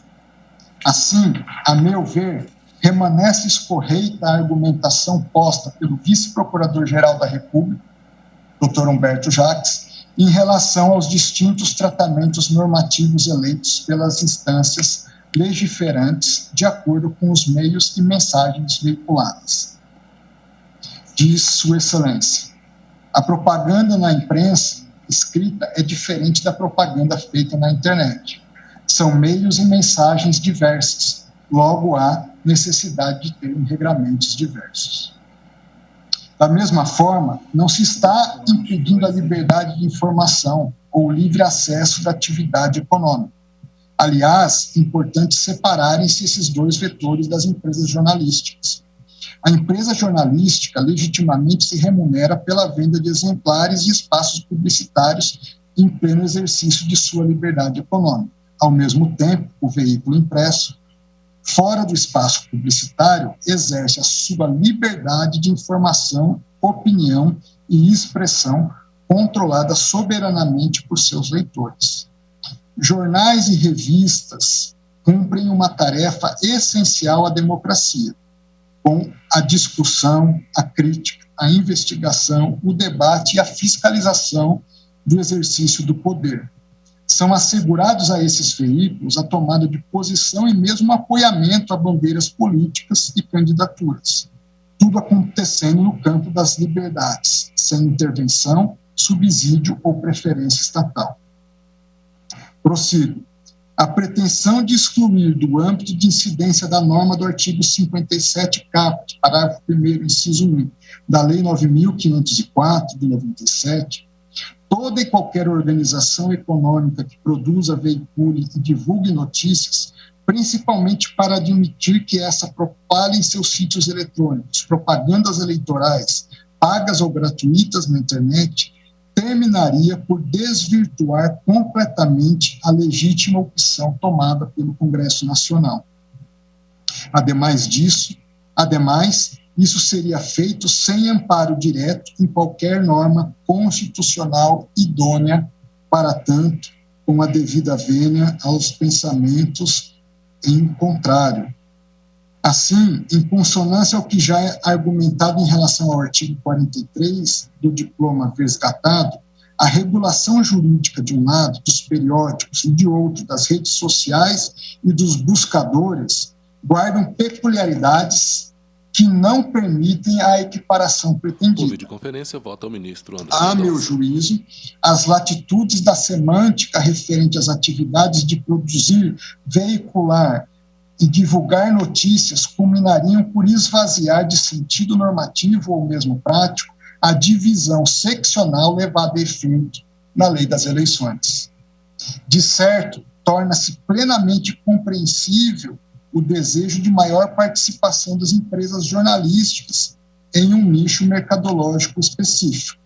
Assim, a meu ver, permanece escorreita a argumentação posta pelo vice-procurador-geral da República, Dr. Humberto Jacques, em relação aos distintos tratamentos normativos eleitos pelas instâncias legiferantes de acordo com os meios e mensagens veiculadas. Diz Sua Excelência: a propaganda na imprensa escrita é diferente da propaganda feita na internet. São meios e mensagens diversas, logo há necessidade de ter regramentos diversos. Da mesma forma, não se está impedindo a liberdade de informação ou livre acesso da atividade econômica. Aliás, é importante separarem-se esses dois vetores das empresas jornalísticas. A empresa jornalística legitimamente se remunera pela venda de exemplares e espaços publicitários em pleno exercício de sua liberdade econômica. Ao mesmo tempo, o veículo impresso, fora do espaço publicitário, exerce a sua liberdade de informação, opinião e expressão controlada soberanamente por seus leitores. Jornais e revistas cumprem uma tarefa essencial à democracia, com a discussão, a crítica, a investigação, o debate e a fiscalização do exercício do poder. São assegurados a esses veículos a tomada de posição e mesmo apoiamento a bandeiras políticas e candidaturas. Tudo acontecendo no campo das liberdades, sem intervenção, subsídio ou preferência estatal. Prossigo. A pretensão de excluir do âmbito de incidência da norma do artigo 57 caput, parágrafo 1º, inciso 1, da Lei 9.504, de 97, toda e qualquer organização econômica que produza, veicule e divulgue notícias, principalmente para admitir que essa propale em seus sítios eletrônicos propagandas eleitorais, pagas ou gratuitas na internet, terminaria por desvirtuar completamente a legítima opção tomada pelo Congresso Nacional. Ademais, isso seria feito sem amparo direto em qualquer norma constitucional idônea para tanto, com a devida vênia aos pensamentos em contrário. Assim, em consonância ao que já é argumentado em relação ao artigo 43 do diploma resgatado, a regulação jurídica, de um lado, dos periódicos e de outro, das redes sociais e dos buscadores, guardam peculiaridades que não permitem a equiparação pretendida. Por videoconferência, vota o ministro André A Mendonça. meu juízo, as latitudes da semântica referente às atividades de produzir, veicular e divulgar notícias culminariam por esvaziar de sentido normativo ou mesmo prático a divisão seccional levada a efeito na Lei das Eleições. De certo, torna-se plenamente compreensível o desejo de maior participação das empresas jornalísticas em um nicho mercadológico específico.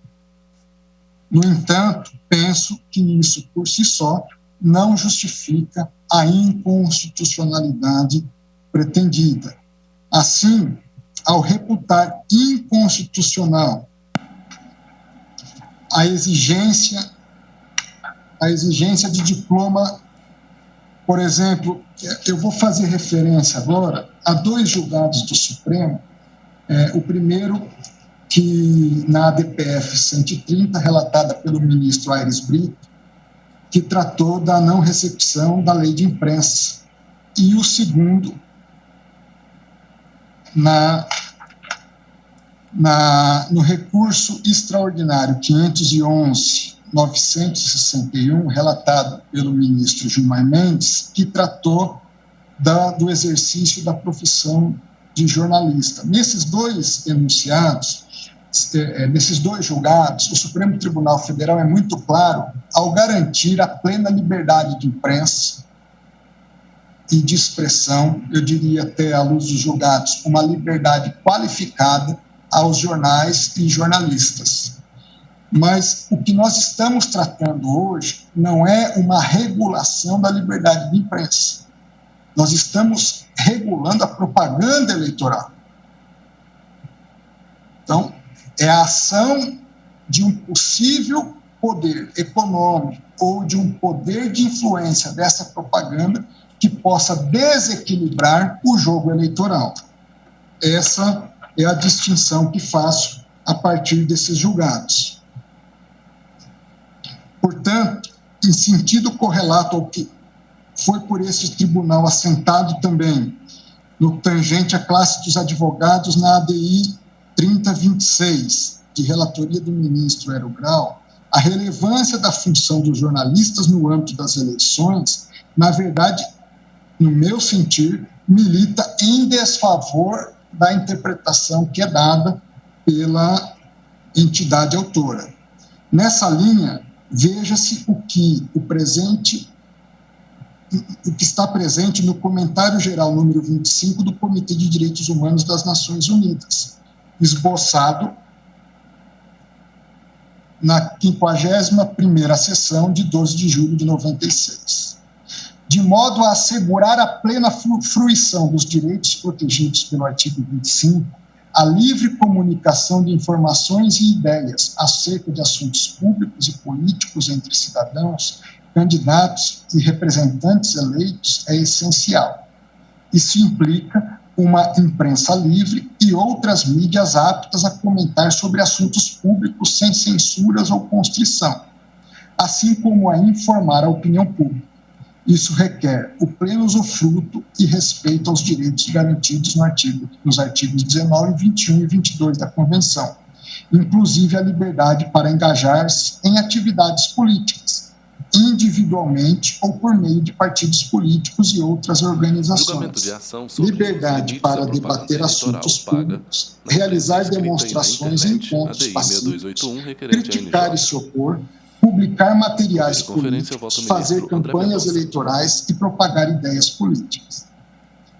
No entanto, penso que isso, por si só, não justifica a inconstitucionalidade pretendida. Assim, ao reputar inconstitucional a exigência de diploma, por exemplo, eu vou fazer referência agora a dois julgados do Supremo, o primeiro que na ADPF 130, relatada pelo ministro Aires Brito, que tratou da não recepção da lei de imprensa, e o segundo no recurso extraordinário 511 961, relatado pelo ministro Gilmar Mendes, que tratou do exercício da profissão de jornalista. Nesses dois enunciados, nesses dois julgados, o Supremo Tribunal Federal é muito claro ao garantir a plena liberdade de imprensa e de expressão, eu diria até à luz dos julgados, uma liberdade qualificada aos jornais e jornalistas. Mas o que nós estamos tratando hoje não é uma regulação da liberdade de imprensa. Nós estamos regulando a propaganda eleitoral. Então, é a ação de um possível poder econômico ou de um poder de influência dessa propaganda que possa desequilibrar o jogo eleitoral. Essa é a distinção que faço a partir desses julgados. Portanto, em sentido correlato ao que foi por esse tribunal assentado também no tangente à classe dos advogados na ADI 3026, de relatoria do ministro Hélio Grau, a relevância da função dos jornalistas no âmbito das eleições, na verdade, no meu sentir, milita em desfavor da interpretação que é dada pela entidade autora. Nessa linha, veja-se o que está presente no comentário geral número 25 do Comitê de Direitos Humanos das Nações Unidas, esboçado na 51ª sessão de 12 de julho de 96. De modo a assegurar a plena fruição dos direitos protegidos pelo artigo 25, a livre comunicação de informações e ideias acerca de assuntos públicos e políticos entre cidadãos, candidatos e representantes eleitos é essencial. Isso implica uma imprensa livre e outras mídias aptas a comentar sobre assuntos públicos sem censuras ou constrição, assim como a informar a opinião pública. Isso requer o pleno usufruto e respeito aos direitos garantidos nos artigos 19, 21 e 22 da Convenção, inclusive a liberdade para engajar-se em atividades políticas, individualmente ou por meio de partidos políticos e outras organizações, liberdade para debater assuntos públicos, realizar demonstrações e encontros pacíficos, criticar e se opor, publicar materiais políticos, fazer campanhas eleitorais e propagar ideias políticas.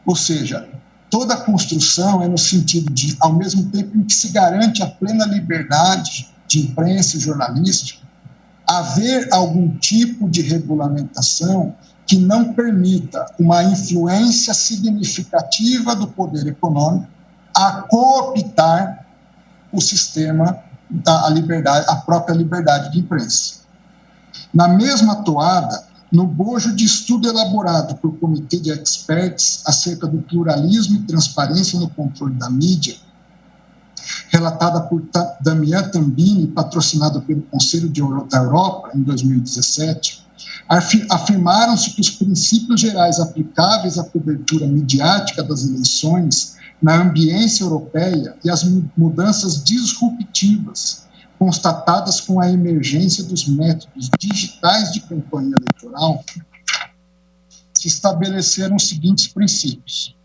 Ou seja, toda a construção é no sentido de, ao mesmo tempo em que se garante a plena liberdade de imprensa e jornalística, haver algum tipo de regulamentação que não permita uma influência significativa do poder econômico a cooptar o sistema a própria liberdade de imprensa. Na mesma toada, no bojo de estudo elaborado por Comitê de Experts acerca do pluralismo e transparência no controle da mídia, relatada por Damian Tambini, patrocinado pelo Conselho da Europa em 2017, afirmaram-se que os princípios gerais aplicáveis à cobertura midiática das eleições na ambiência europeia e as mudanças disruptivas constatadas com a emergência dos métodos digitais de campanha eleitoral, se estabeleceram os seguintes princípios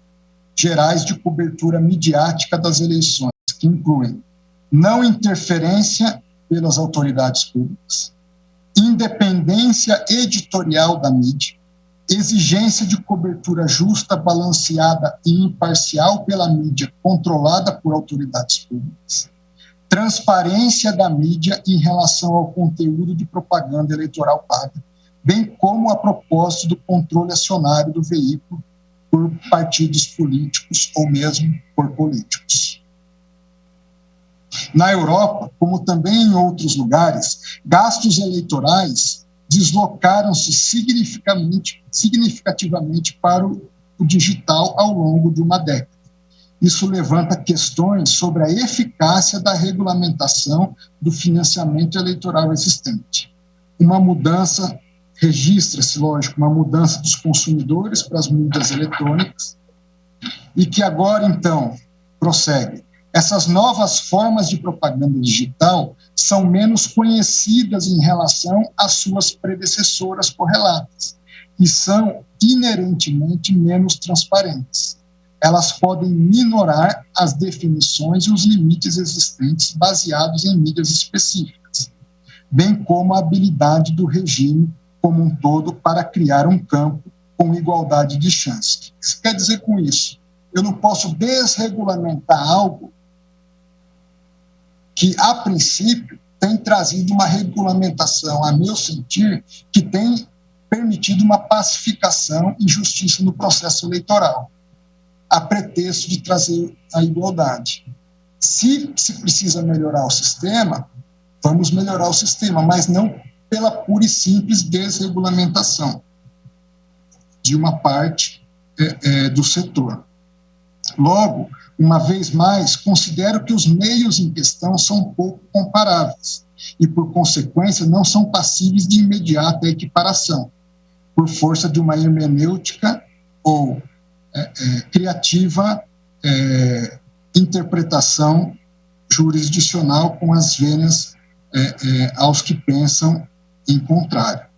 gerais de cobertura midiática das eleições, que incluem não interferência pelas autoridades públicas, independência editorial da mídia, exigência de cobertura justa, balanceada e imparcial pela mídia controlada por autoridades públicas, transparência da mídia em relação ao conteúdo de propaganda eleitoral paga, bem como a propósito do controle acionário do veículo por partidos políticos ou mesmo por políticos. Na Europa, como também em outros lugares, gastos eleitorais deslocaram-se significativamente para o digital ao longo de uma década. Isso levanta questões sobre a eficácia da regulamentação do financiamento eleitoral existente. Uma mudança, registra-se, lógico, uma mudança dos consumidores para as mídias eletrônicas, e que agora, então, prossegue. Essas novas formas de propaganda digital são menos conhecidas em relação às suas predecessoras correlatas e são inerentemente menos transparentes. Elas podem minorar as definições e os limites existentes baseados em mídias específicas, bem como a habilidade do regime como um todo para criar um campo com igualdade de chance. O que isso quer dizer com isso? Eu não posso desregulamentar algo que, a princípio, tem trazido uma regulamentação, a meu sentir, que tem permitido uma pacificação e justiça no processo eleitoral, a pretexto de trazer a igualdade. Se precisa melhorar o sistema, vamos melhorar o sistema, mas não pela pura e simples desregulamentação de uma parte do setor. Logo, uma vez mais, considero que os meios em questão são pouco comparáveis e, por consequência, não são passíveis de imediata equiparação, por força de uma hermenêutica ou criativa interpretação jurisdicional com as vênias aos que pensam em contrário.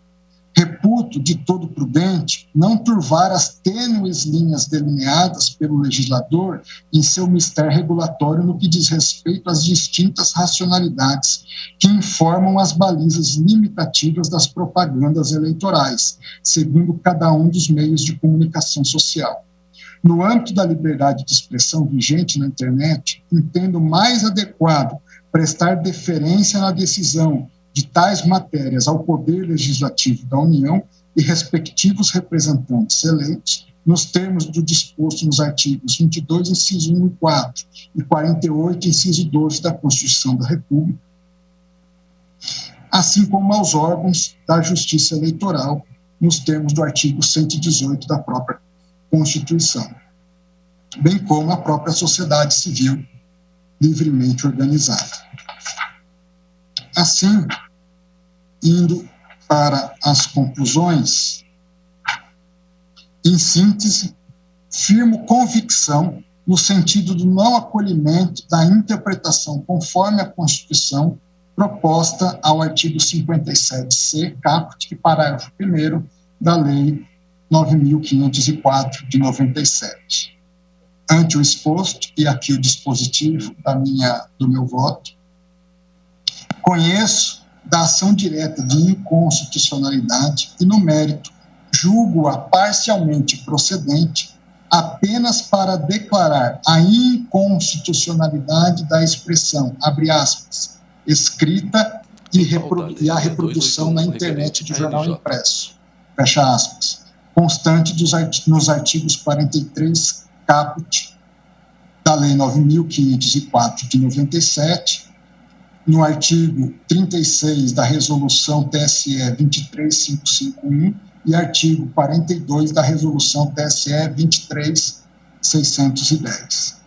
Reputo de todo prudente não turvar as tênues linhas delineadas pelo legislador em seu mistério regulatório no que diz respeito às distintas racionalidades que informam as balizas limitativas das propagandas eleitorais, segundo cada um dos meios de comunicação social. No âmbito da liberdade de expressão vigente na internet, entendo mais adequado prestar deferência na decisão de tais matérias ao Poder Legislativo da União e respectivos representantes eleitos, nos termos do disposto nos artigos 22, inciso 1 e 4, e 48, inciso 12 da Constituição da República, assim como aos órgãos da Justiça Eleitoral, nos termos do artigo 118 da própria Constituição, bem como a própria sociedade civil livremente organizada. Assim, indo para as conclusões, em síntese, firmo convicção no sentido do não acolhimento da interpretação conforme a Constituição proposta ao artigo 57C, caput, parágrafo 1º da Lei 9.504, de 97. Ante o exposto, e aqui o dispositivo do meu voto, conheço da ação direta de inconstitucionalidade e, no mérito, julgo-a parcialmente procedente apenas para declarar a inconstitucionalidade da expressão, abre aspas, escrita e a reprodução na internet de jornal impresso, fecha aspas, constante nos artigos 43, caput, da Lei 9.504, de 97, no artigo 36 da Resolução TSE 23551 e artigo 42 da Resolução TSE 23610.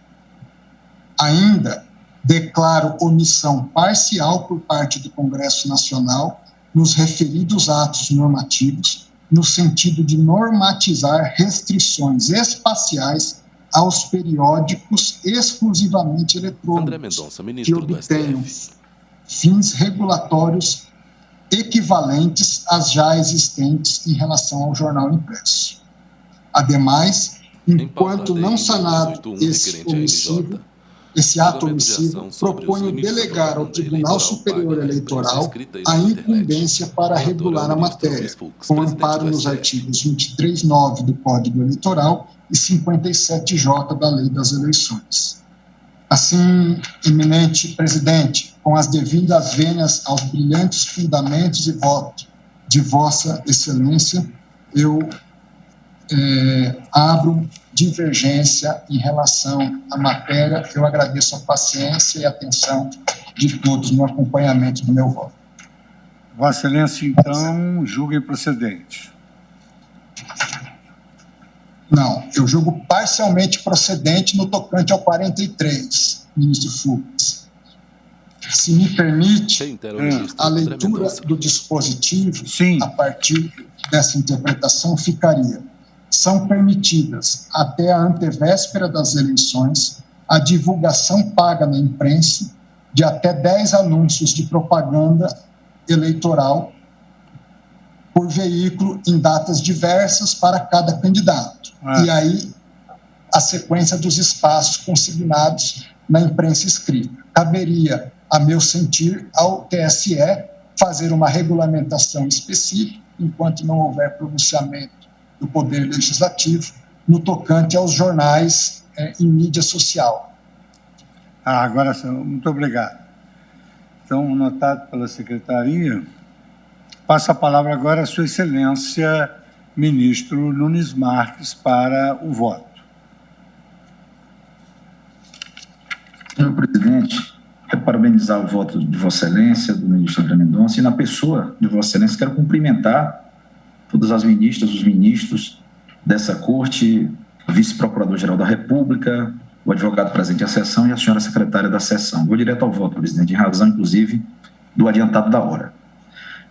Ainda declaro omissão parcial por parte do Congresso Nacional nos referidos atos normativos, no sentido de normatizar restrições espaciais aos periódicos exclusivamente eletrônicos, que obtenham fins regulatórios equivalentes às já existentes em relação ao jornal impresso. Ademais, enquanto não sanado esse ato omissivo, proponho delegar ao Tribunal Superior Eleitoral a incumbência para regular a matéria, com amparo nos artigos 23.9 do Código Eleitoral e 57J da Lei das Eleições. Assim, eminente presidente, com as devidas vênias aos brilhantes fundamentos e voto de Vossa Excelência, eu abro divergência em relação à matéria. Eu agradeço a paciência e a atenção de todos no acompanhamento do meu voto. Vossa Excelência, então, julga improcedente. Não, eu julgo parcialmente procedente no tocante ao 43, ministro Fux. Se me permite, a leitura do dispositivo, a partir dessa interpretação, ficaria: são permitidas, até a antevéspera das eleições, a divulgação paga na imprensa de até 10 anúncios de propaganda eleitoral por veículo em datas diversas para cada candidato. E aí, a sequência dos espaços consignados na imprensa escrita. Caberia, a meu sentir, ao TSE fazer uma regulamentação específica, enquanto não houver pronunciamento do Poder Legislativo, no tocante aos jornais em mídia social. Agora, muito obrigado. Então, notado pela Secretaria, passo a palavra agora à Sua Excelência, Ministro Nunes Marques, para o voto. Senhor presidente, quero parabenizar o voto de Vossa Excelência, do ministro André Mendonça, e na pessoa de Vossa Excelência quero cumprimentar todas as ministras, os ministros dessa corte, o vice-procurador-geral da República, o advogado presente à sessão e a senhora secretária da sessão. Vou direto ao voto, presidente, em razão, inclusive, do adiantado da hora.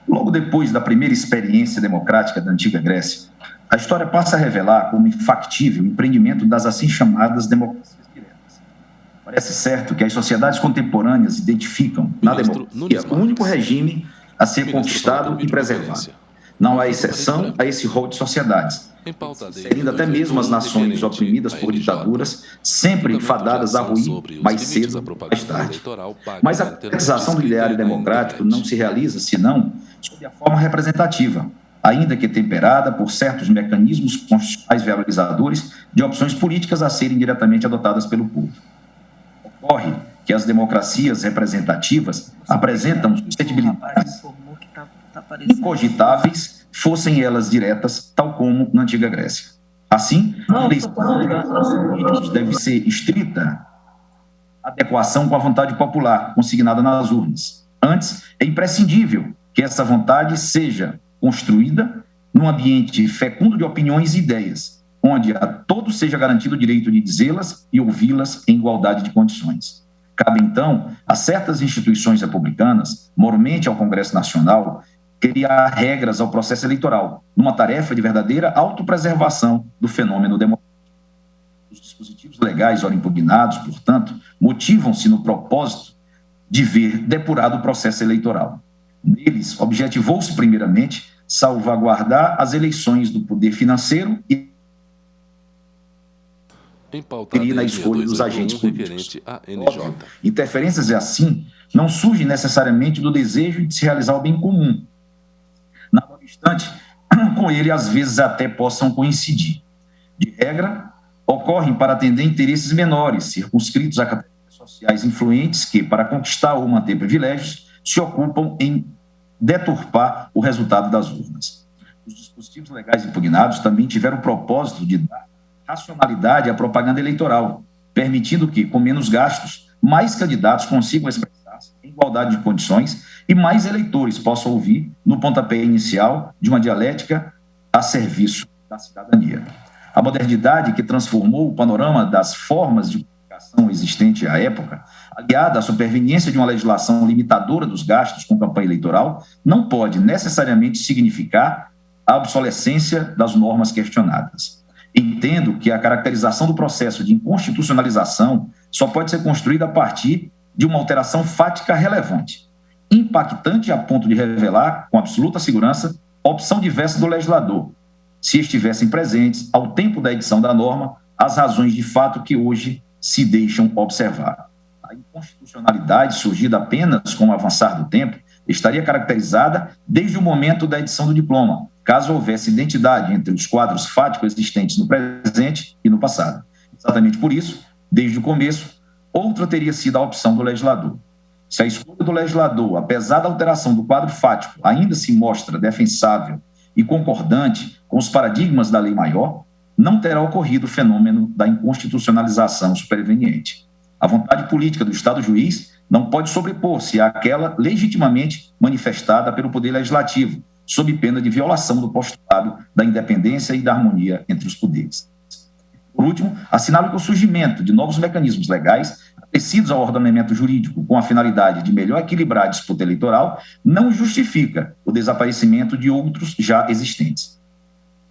Logo depois da primeira experiência democrática da antiga Grécia, a história passa a revelar como infactível o empreendimento das assim chamadas democracias diretas. Parece certo que as sociedades contemporâneas identificam na democracia o único regime a ser conquistado e preservado. Não há exceção a esse rol de sociedades, inserindo até mesmo as nações oprimidas por ditaduras, sempre fadadas a ruir mais cedo ou mais tarde. Mas a concretização do ideário democrático não se realiza, senão, sob a forma representativa, ainda que temperada por certos mecanismos constitucionais viabilizadores de opções políticas a serem diretamente adotadas pelo povo. Ocorre que as democracias representativas apresentam suscetibilidades incogitáveis, fossem elas diretas, tal como na antiga Grécia. Assim, a eleição deve ser estrita adequação com a vontade popular consignada nas urnas. Antes, é imprescindível que essa vontade seja construída num ambiente fecundo de opiniões e ideias, onde a todos seja garantido o direito de dizê-las e ouvi-las em igualdade de condições. Cabe, então, a certas instituições republicanas, mormente ao Congresso Nacional, criar regras ao processo eleitoral, numa tarefa de verdadeira autopreservação do fenômeno democrático. Os dispositivos legais ora impugnados, portanto, motivam-se no propósito de ver depurado o processo eleitoral. Neles, objetivou-se, primeiramente, salvaguardar as eleições do poder financeiro e na escolha dos agentes políticos. Óbvio, interferências assim não surgem necessariamente do desejo de se realizar o bem comum. Não obstante, com ele, às vezes até possam coincidir. De regra, ocorrem para atender interesses menores, circunscritos a categorias sociais influentes que, para conquistar ou manter privilégios, se ocupam em deturpar o resultado das urnas. Os dispositivos legais impugnados também tiveram o propósito de dar racionalidade à propaganda eleitoral, permitindo que, com menos gastos, mais candidatos consigam expressar-se em igualdade de condições e mais eleitores possam ouvir no pontapé inicial de uma dialética a serviço da cidadania. A modernidade que transformou o panorama das formas de comunicação existente à época, aliada à superveniência de uma legislação limitadora dos gastos com campanha eleitoral, não pode necessariamente significar a obsolescência das normas questionadas. Entendo que a caracterização do processo de inconstitucionalização só pode ser construída a partir de uma alteração fática relevante, impactante a ponto de revelar, com absoluta segurança, a opção diversa do legislador, se estivessem presentes, ao tempo da edição da norma, as razões de fato que hoje se deixam observar. A inconstitucionalidade, surgida apenas com o avançar do tempo, estaria caracterizada desde o momento da edição do diploma, caso houvesse identidade entre os quadros fáticos existentes no presente e no passado. Exatamente por isso, desde o começo, outra teria sido a opção do legislador. Se a escolha do legislador, apesar da alteração do quadro fático, ainda se mostra defensável e concordante com os paradigmas da lei maior, não terá ocorrido o fenômeno da inconstitucionalização superveniente. A vontade política do Estado juiz não pode sobrepor-se àquela legitimamente manifestada pelo Poder Legislativo, sob pena de violação do postulado da independência e da harmonia entre os poderes. Por último, assinalo que o surgimento de novos mecanismos legais acrescidos ao ordenamento jurídico com a finalidade de melhor equilibrar a disputa eleitoral não justifica o desaparecimento de outros já existentes.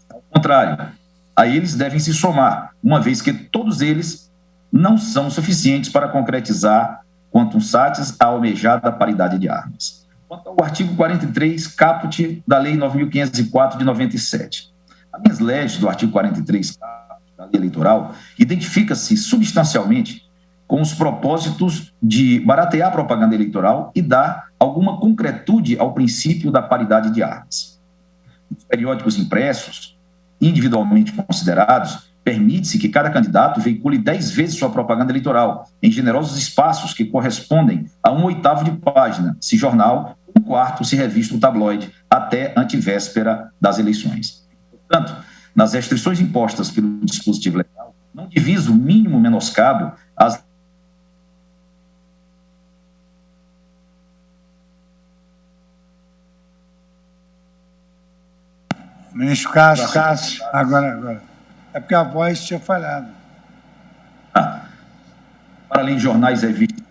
Ao contrário, a eles devem se somar, uma vez que todos eles não são suficientes para concretizar quantum satis à almejada paridade de armas. Quanto ao artigo 43, caput da Lei 9.504 de 97. A mens legis do artigo 43, caput da Lei Eleitoral, identifica-se substancialmente com os propósitos de baratear a propaganda eleitoral e dar alguma concretude ao princípio da paridade de armas. Nos periódicos impressos, individualmente considerados, permite-se que cada candidato veicule 10 vezes sua propaganda eleitoral, em generosos espaços que correspondem a 1/8 de página, se jornal, 1/4 se revista o tabloide, até antevéspera das eleições. Portanto, nas restrições impostas pelo dispositivo legal, não divisa o mínimo menoscabo às Ministro Cássio, agora. É porque a voz tinha falhado. Para além de jornais e revistas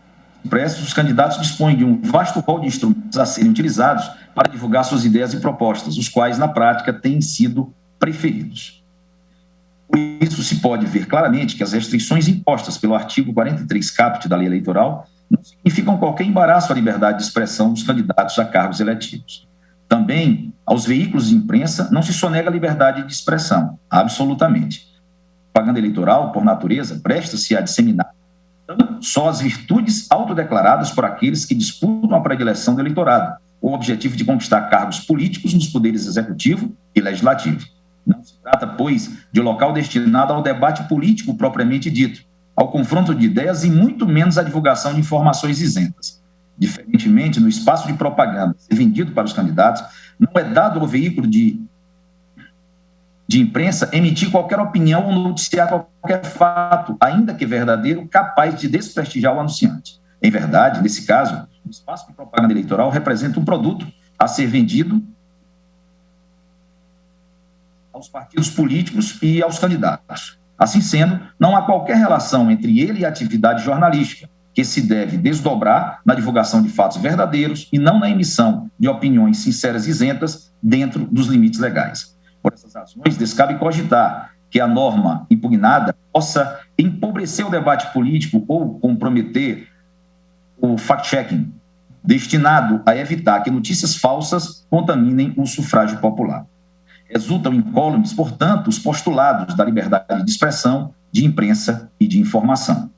impressos, os candidatos dispõem de um vasto rol de instrumentos a serem utilizados para divulgar suas ideias e propostas, os quais, na prática, têm sido preferidos. Por isso, se pode ver claramente que as restrições impostas pelo artigo 43 caput da Lei Eleitoral não significam qualquer embaraço à liberdade de expressão dos candidatos a cargos eletivos. Também, aos veículos de imprensa, não se sonega a liberdade de expressão, absolutamente. A propaganda eleitoral, por natureza, presta-se a disseminar só as virtudes autodeclaradas por aqueles que disputam a predileção do eleitorado, com o objetivo de conquistar cargos políticos nos poderes executivo e legislativo. Não se trata, pois, de um local destinado ao debate político propriamente dito, ao confronto de ideias e muito menos à divulgação de informações isentas. Diferentemente, no espaço de propaganda vendido para os candidatos, não é dado ao veículo de imprensa emitir qualquer opinião ou noticiar qualquer fato, ainda que verdadeiro, capaz de desprestigiar o anunciante. Em verdade, nesse caso, o espaço de propaganda eleitoral representa um produto a ser vendido aos partidos políticos e aos candidatos. Assim sendo, não há qualquer relação entre ele e a atividade jornalística, que se deve desdobrar na divulgação de fatos verdadeiros e não na emissão de opiniões sinceras e isentas dentro dos limites legais. Por essas razões, descabe cogitar que a norma impugnada possa empobrecer o debate político ou comprometer o fact-checking, destinado a evitar que notícias falsas contaminem o sufrágio popular. Resultam incólumes, portanto, os postulados da liberdade de expressão, de imprensa e de informação.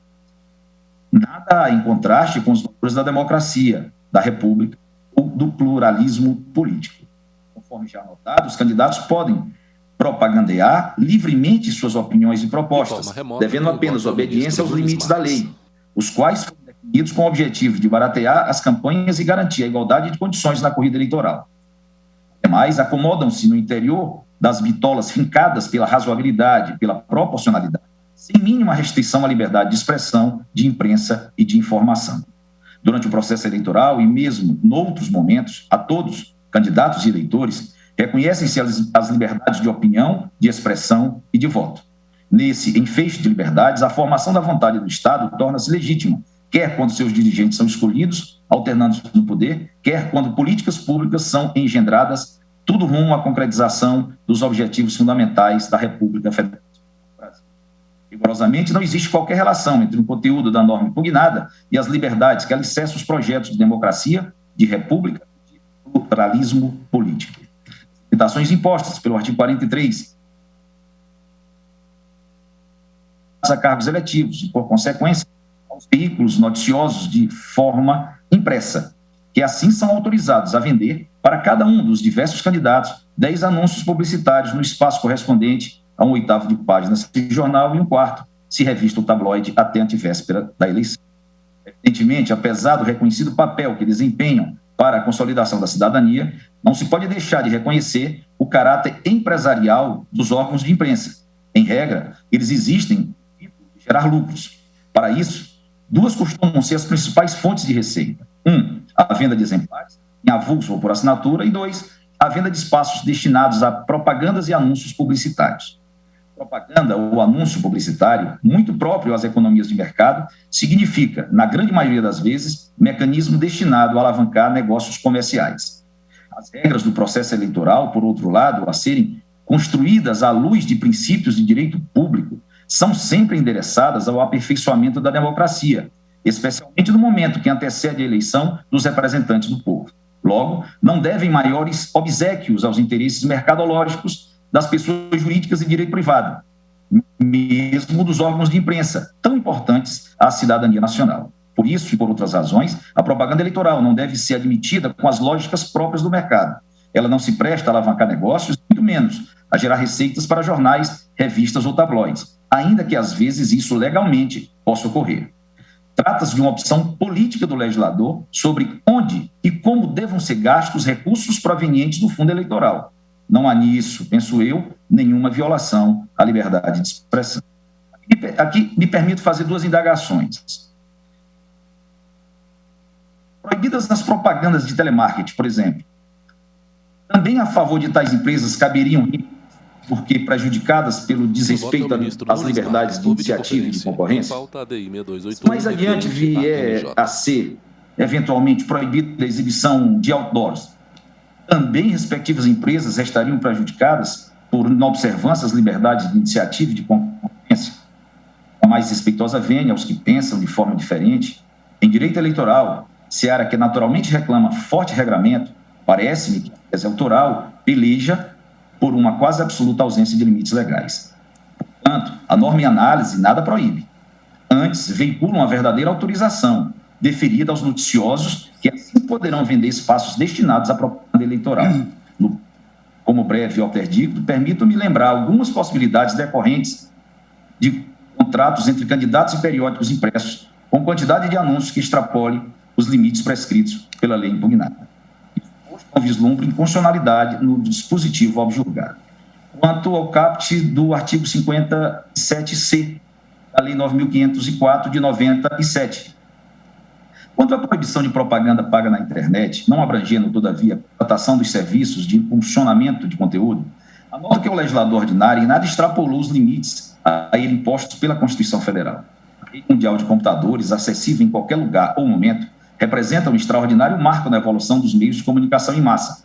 Nada em contraste com os valores da democracia, da república ou do pluralismo político. Conforme já notado, os candidatos podem propagandear livremente suas opiniões e propostas, devendo apenas obediência aos limites da lei, os quais foram definidos com o objetivo de baratear as campanhas e garantir a igualdade de condições na corrida eleitoral. Ademais, acomodam-se no interior das bitolas fincadas pela razoabilidade, pela proporcionalidade, sem mínima restrição à liberdade de expressão, de imprensa e de informação. Durante o processo eleitoral e mesmo noutros momentos, a todos, candidatos e eleitores, reconhecem-se as liberdades de opinião, de expressão e de voto. Nesse enfeixe de liberdades, a formação da vontade do Estado torna-se legítima, quer quando seus dirigentes são escolhidos, alternando no poder, quer quando políticas públicas são engendradas, tudo rumo à concretização dos objetivos fundamentais da República Federal. Rigorosamente, não existe qualquer relação entre o conteúdo da norma impugnada e as liberdades que alicerçam os projetos de democracia, de república e de pluralismo político. Limitações impostas pelo artigo 43 a cargos eletivos e, por consequência, aos veículos noticiosos de forma impressa, que assim são autorizados a vender para cada um dos diversos candidatos 10 anúncios publicitários no espaço correspondente a 1/8 de página se jornal e 1/4 se revista o tabloide até antevéspera da eleição. Evidentemente, apesar do reconhecido papel que desempenham para a consolidação da cidadania, não se pode deixar de reconhecer o caráter empresarial dos órgãos de imprensa. Em regra, eles existem para gerar lucros. Para isso, duas costumam ser as principais fontes de receita. 1, a venda de exemplares, em avulso ou por assinatura, e 2, a venda de espaços destinados a propagandas e anúncios publicitários. Propaganda ou anúncio publicitário, muito próprio às economias de mercado, significa, na grande maioria das vezes, mecanismo destinado a alavancar negócios comerciais. As regras do processo eleitoral, por outro lado, a serem construídas à luz de princípios de direito público, são sempre endereçadas ao aperfeiçoamento da democracia, especialmente no momento que antecede a eleição dos representantes do povo. Logo, não devem maiores obséquios aos interesses mercadológicos das pessoas jurídicas e direito privado, mesmo dos órgãos de imprensa, tão importantes à cidadania nacional. Por isso e por outras razões, a propaganda eleitoral não deve ser admitida com as lógicas próprias do mercado. Ela não se presta a alavancar negócios, muito menos a gerar receitas para jornais, revistas ou tabloides, ainda que às vezes isso legalmente possa ocorrer. Trata-se de uma opção política do legislador sobre onde e como devam ser gastos os recursos provenientes do fundo eleitoral. Não há nisso, penso eu, nenhuma violação à liberdade de expressão. Aqui me permito fazer duas indagações. Proibidas as propagandas de telemarketing, por exemplo, também a favor de tais empresas caberiam, porque prejudicadas pelo desrespeito às liberdades de iniciativa e de concorrência? Mais adiante vier a ser, eventualmente, proibida a exibição de outdoors, também respectivas empresas estariam prejudicadas por inobservância às liberdades de iniciativa e de concorrência? A mais respeitosa vênia aos que pensam de forma diferente. Em direito eleitoral, seara que naturalmente reclama forte regramento, parece-me que a tese autoral peleja por uma quase absoluta ausência de limites legais. Portanto, a norma em análise nada proíbe. Antes, veicula uma verdadeira autorização, deferida aos noticiosos, que assim poderão vender espaços destinados à propaganda eleitoral. Como breve alterdicto, permito-me lembrar algumas possibilidades decorrentes de contratos entre candidatos e periódicos impressos, com quantidade de anúncios que extrapole os limites prescritos pela lei impugnada. Com vislumbre inconstitucionalidade no dispositivo objulgado. Quanto ao caput do artigo 57C da Lei 9.504 de 97. Quanto à proibição de propaganda paga na internet, não abrangendo, todavia, a tratação dos serviços de impulsionamento de conteúdo, anoto que o legislador ordinário em nada extrapolou os limites a ele impostos pela Constituição Federal. A Lei Mundial de Computadores, acessível em qualquer lugar ou momento, representa um extraordinário marco na evolução dos meios de comunicação em massa,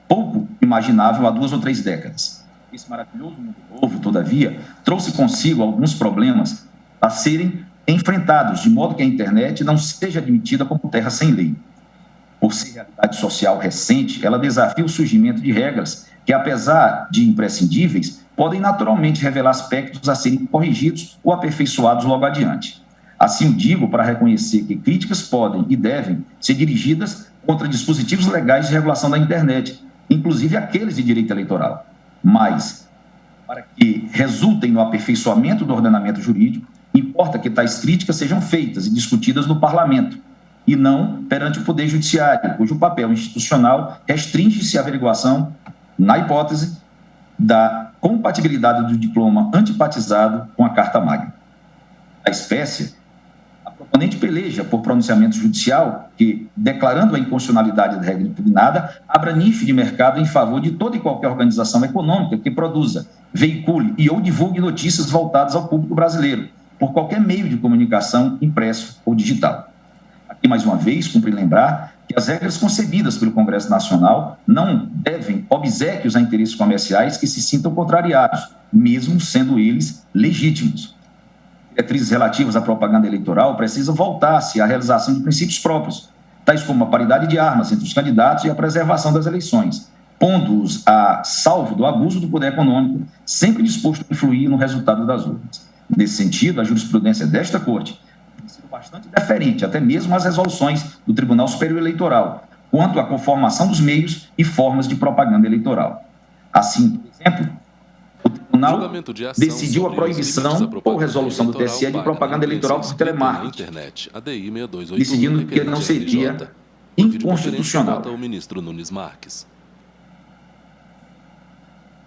pouco imaginável há 2 ou 3 décadas. Esse maravilhoso mundo novo, todavia, trouxe consigo alguns problemas a serem enfrentados, de modo que a internet não seja admitida como terra sem lei. Por ser realidade social recente, ela desafia o surgimento de regras que, apesar de imprescindíveis, podem naturalmente revelar aspectos a serem corrigidos ou aperfeiçoados logo adiante. Assim o digo para reconhecer que críticas podem e devem ser dirigidas contra dispositivos legais de regulação da internet, inclusive aqueles de direito eleitoral. Mas, para que resultem no aperfeiçoamento do ordenamento jurídico, importa que tais críticas sejam feitas e discutidas no parlamento, e não perante o Poder Judiciário, cujo papel institucional restringe-se à averiguação, na hipótese, da compatibilidade do diploma antipatizado com a Carta Magna. A espécie, a proponente peleja por pronunciamento judicial que, declarando a inconstitucionalidade da regra impugnada, abra nicho de mercado em favor de toda e qualquer organização econômica que produza, veicule e ou divulgue notícias voltadas ao público brasileiro, por qualquer meio de comunicação impresso ou digital. Aqui, mais uma vez, cumpre lembrar que as regras concebidas pelo Congresso Nacional não devem obséquios a interesses comerciais que se sintam contrariados, mesmo sendo eles legítimos. Diretrizes relativas à propaganda eleitoral precisam voltar-se à realização de princípios próprios, tais como a paridade de armas entre os candidatos e a preservação das eleições, pondo-os a salvo do abuso do poder econômico, sempre disposto a influir no resultado das urnas. Nesse sentido, a jurisprudência desta Corte tem sido bastante deferente, até mesmo às resoluções do Tribunal Superior Eleitoral, quanto à conformação dos meios e formas de propaganda eleitoal. Assim, por exemplo, o Tribunal decidiu a proibição ou resolução do TSE de propaganda eleitoral por telemarketing, decidindo que não seria inconstitucional.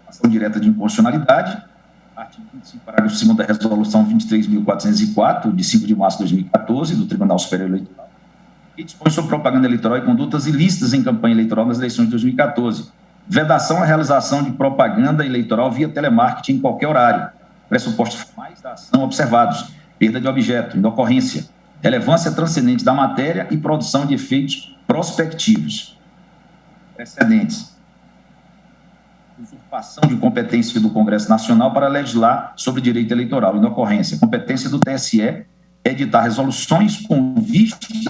Ação direta de inconstitucionalidade, artigo 25, parágrafo 2º da resolução 23.404, de 5 de março de 2014, do Tribunal Superior Eleitoral, que dispõe sobre propaganda eleitoral e condutas ilícitas em campanha eleitoral nas eleições de 2014. Vedação à realização de propaganda eleitoral via telemarketing em qualquer horário. Pressupostos formais da ação observados. Perda de objeto, inocorrência, relevância transcendente da matéria e produção de efeitos prospectivos. Precedentes. Usurpação de competência do Congresso Nacional para legislar sobre direito eleitoral. Inocorrência. Competência do TSE é editar resoluções com vistas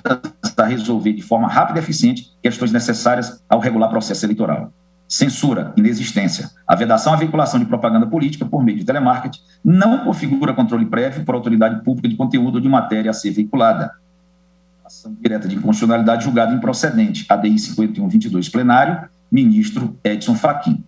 a resolver de forma rápida e eficiente questões necessárias ao regular processo eleitoral. Censura, inexistência. A vedação à veiculação de propaganda política por meio de telemarketing não configura controle prévio por autoridade pública de conteúdo ou de matéria a ser veiculada. Ação direta de inconstitucionalidade julgada improcedente. ADI 5122 plenário, ministro Edson Fachin.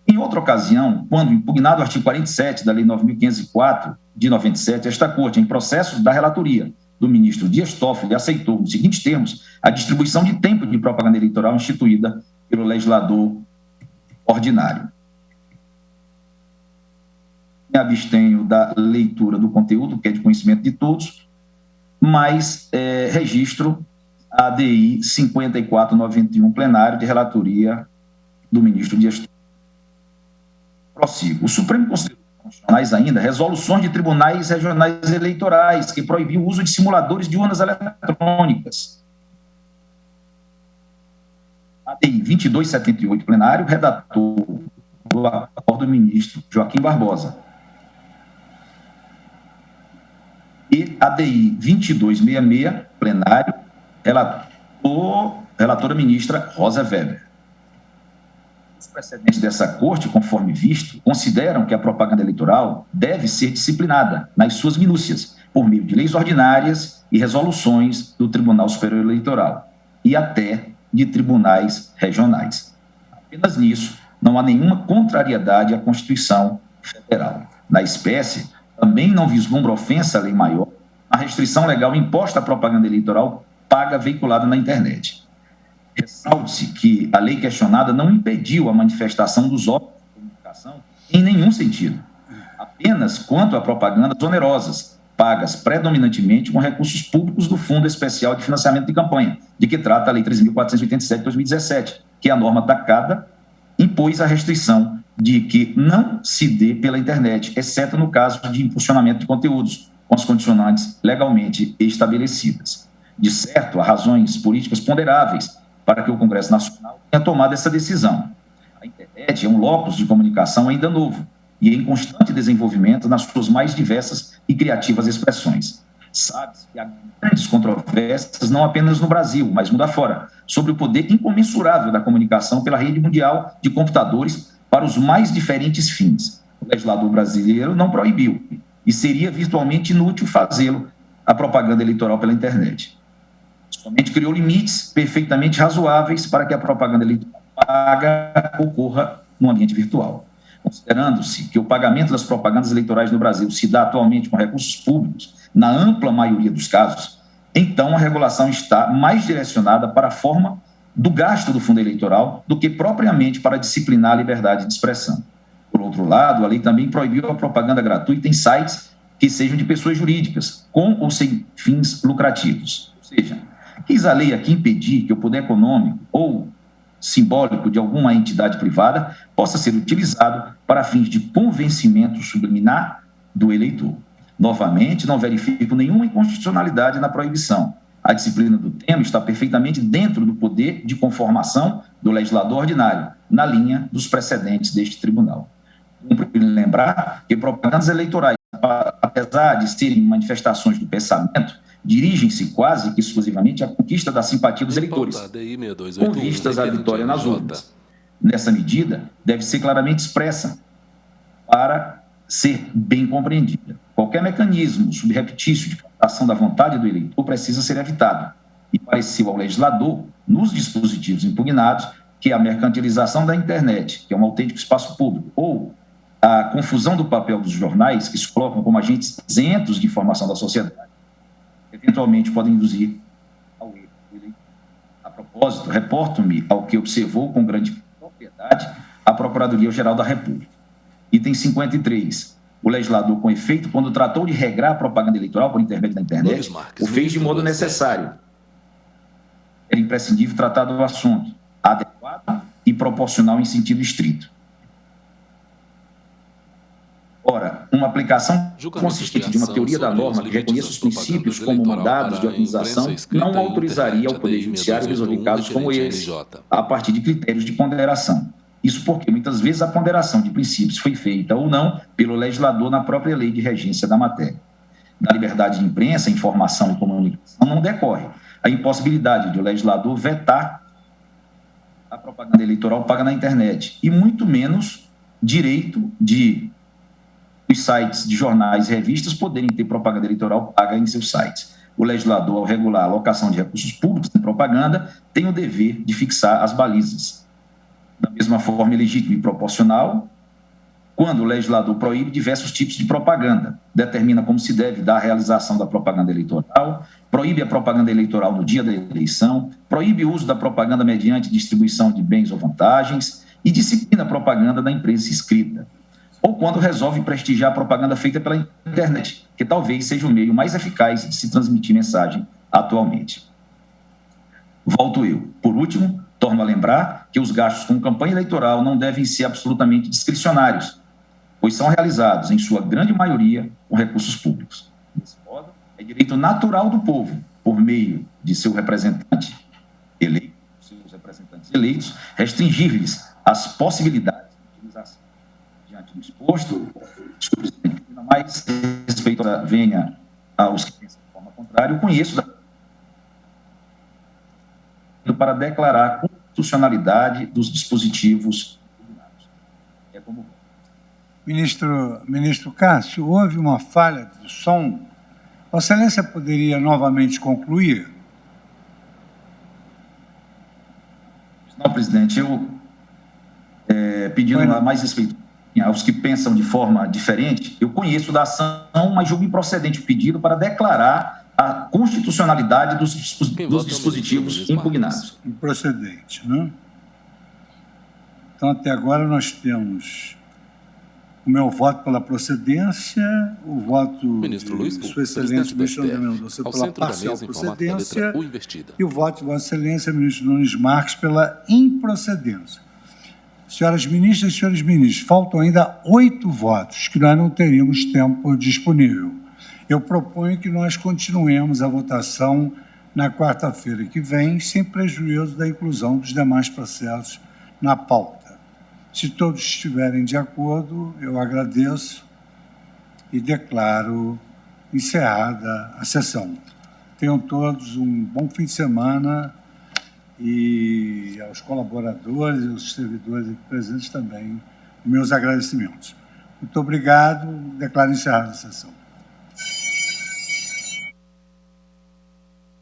Em outra ocasião, quando impugnado o artigo 47 da Lei 9.504 de 97, esta Corte, em processos da relatoria do ministro Dias Toffoli, aceitou, nos seguintes termos, a distribuição de tempo de propaganda eleitoral instituída pelo legislador ordinário. Me abstenho da leitura do conteúdo, que é de conhecimento de todos, mas registro a ADI 5491 plenário de relatoria do ministro Dias Toffoli. Prossigo. O Supremo considerou constitucionais ainda resoluções de tribunais regionais eleitorais que proibiam o uso de simuladores de urnas eletrônicas. ADI 2278 plenário, redator do acordo do ministro Joaquim Barbosa. E ADI 2266 plenário, relatora ministra Rosa Weber. Os precedentes dessa Corte, conforme visto, consideram que a propaganda eleitoral deve ser disciplinada nas suas minúcias, por meio de leis ordinárias e resoluções do Tribunal Superior Eleitoral e até de tribunais regionais. Apenas nisso, não há nenhuma contrariedade à Constituição Federal. Na espécie, também não vislumbra ofensa à lei maior a restrição legal imposta à propaganda eleitoral paga veiculada na internet. Ressalte-se que a lei questionada não impediu a manifestação dos órgãos de comunicação em nenhum sentido, apenas quanto a propagandas onerosas, pagas predominantemente com recursos públicos do Fundo Especial de Financiamento de Campanha, de que trata a Lei 3.487 de 2017, que a norma atacada impôs a restrição de que não se dê pela internet, exceto no caso de impulsionamento de conteúdos, com as condicionantes legalmente estabelecidas. De certo, há razões políticas ponderáveis para que o Congresso Nacional tenha tomado essa decisão. A internet é um locus de comunicação ainda novo e em constante desenvolvimento nas suas mais diversas e criativas expressões. Sabe-se que há grandes controvérsias, não apenas no Brasil, mas mundo afora, sobre o poder incomensurável da comunicação pela rede mundial de computadores para os mais diferentes fins. O legislador brasileiro não proibiu, e seria virtualmente inútil fazê-lo, a propaganda eleitoral pela internet. Somente criou limites perfeitamente razoáveis para que a propaganda eleitoral paga ocorra no ambiente virtual. Considerando-se que o pagamento das propagandas eleitorais no Brasil se dá atualmente com recursos públicos, na ampla maioria dos casos, então a regulação está mais direcionada para a forma do gasto do fundo eleitoral do que propriamente para disciplinar a liberdade de expressão. Por outro lado, a lei também proibiu a propaganda gratuita em sites que sejam de pessoas jurídicas, com ou sem fins lucrativos. Ou seja, quis a lei aqui impedir que o poder econômico ou simbólico de alguma entidade privada possa ser utilizado para fins de convencimento subliminar do eleitor. Novamente, não verifico nenhuma inconstitucionalidade na proibição. A disciplina do tema está perfeitamente dentro do poder de conformação do legislador ordinário, na linha dos precedentes deste tribunal. Cumpre lembrar que propagandas eleitorais, apesar de serem manifestações do pensamento, dirigem-se quase que exclusivamente à conquista da simpatia dos eleitores, com vistas à vitória nas urnas. Nessa medida, deve ser claramente expressa para ser bem compreendida. Qualquer mecanismo subreptício de captação da vontade do eleitor precisa ser evitado. E pareceu ao legislador, nos dispositivos impugnados, que a mercantilização da internet, que é um autêntico espaço público, ou a confusão do papel dos jornais, que se colocam como agentes isentos de informação da sociedade, eventualmente podem induzir ao erro do eleitor. A propósito, reporto-me ao que observou com grande propriedade a Procuradoria-Geral da República. Item 53. O legislador, com efeito, quando tratou de regrar a propaganda eleitoral por intermédio da internet, o fez de modo necessário. Era imprescindível tratar do assunto, adequado e proporcional em sentido estrito. Ora, uma aplicação consistente de uma teoria da norma que reconheça os princípios como mandados de organização não autorizaria ao Poder Judiciário resolver casos como esse, a partir de critérios de ponderação. Isso porque, muitas vezes, a ponderação de princípios foi feita ou não pelo legislador na própria lei de regência da matéria. da liberdade de imprensa, informação e comunicação não decorre a impossibilidade de o legislador vetar a propaganda eleitoral paga na internet, e muito menos direito de os sites de jornais e revistas poderem ter propaganda eleitoral paga em seus sites. O legislador, ao regular a alocação de recursos públicos em propaganda, tem o dever de fixar as balizas. Da mesma forma, é legítimo e proporcional quando o legislador proíbe diversos tipos de propaganda, determina como se deve dar a realização da propaganda eleitoral, proíbe a propaganda eleitoral no dia da eleição, proíbe o uso da propaganda mediante distribuição de bens ou vantagens e disciplina a propaganda da imprensa escrita. Ou quando resolve prestigiar a propaganda feita pela internet, que talvez seja o meio mais eficaz de se transmitir mensagem atualmente. Volto eu. Por último, torno a lembrar que os gastos com campanha eleitoral não devem ser absolutamente discricionários, pois são realizados, em sua grande maioria, com recursos públicos. Desse modo, é direito natural do povo, por meio de seu representante eleito, seus representantes eleitos, restringir-lhes as possibilidades de utilização. Diante do exposto, senhor presidente, ainda mais respeito venha aos que pensam de forma contrária, eu conheço para declarar a constitucionalidade dos dispositivos. É como... Ministro Cássio, houve uma falha de som. Vossa Excelência poderia novamente concluir? Não, presidente, eu pedindo mais respeito aos que pensam de forma diferente, eu conheço da ação, mas julgo improcedente o pedido para declarar a constitucionalidade dos dispositivos impugnados. Improcedente, né? Então, até agora, nós temos o meu voto pela procedência, o voto de Sua Excelência, ministro André Mendonça, pela parcial procedência, e o voto de Vossa Excelência, ministro Nunes Marques, pela improcedência. Senhoras ministras e senhores ministros, faltam ainda 8 votos, que nós não teríamos tempo disponível. Eu proponho que nós continuemos a votação na quarta-feira que vem, sem prejuízo da inclusão dos demais processos na pauta. Se todos estiverem de acordo, eu agradeço e declaro encerrada a sessão. Tenham todos um bom fim de semana e aos colaboradores e aos servidores aqui presentes também, meus agradecimentos. Muito obrigado, declaro encerrada a sessão.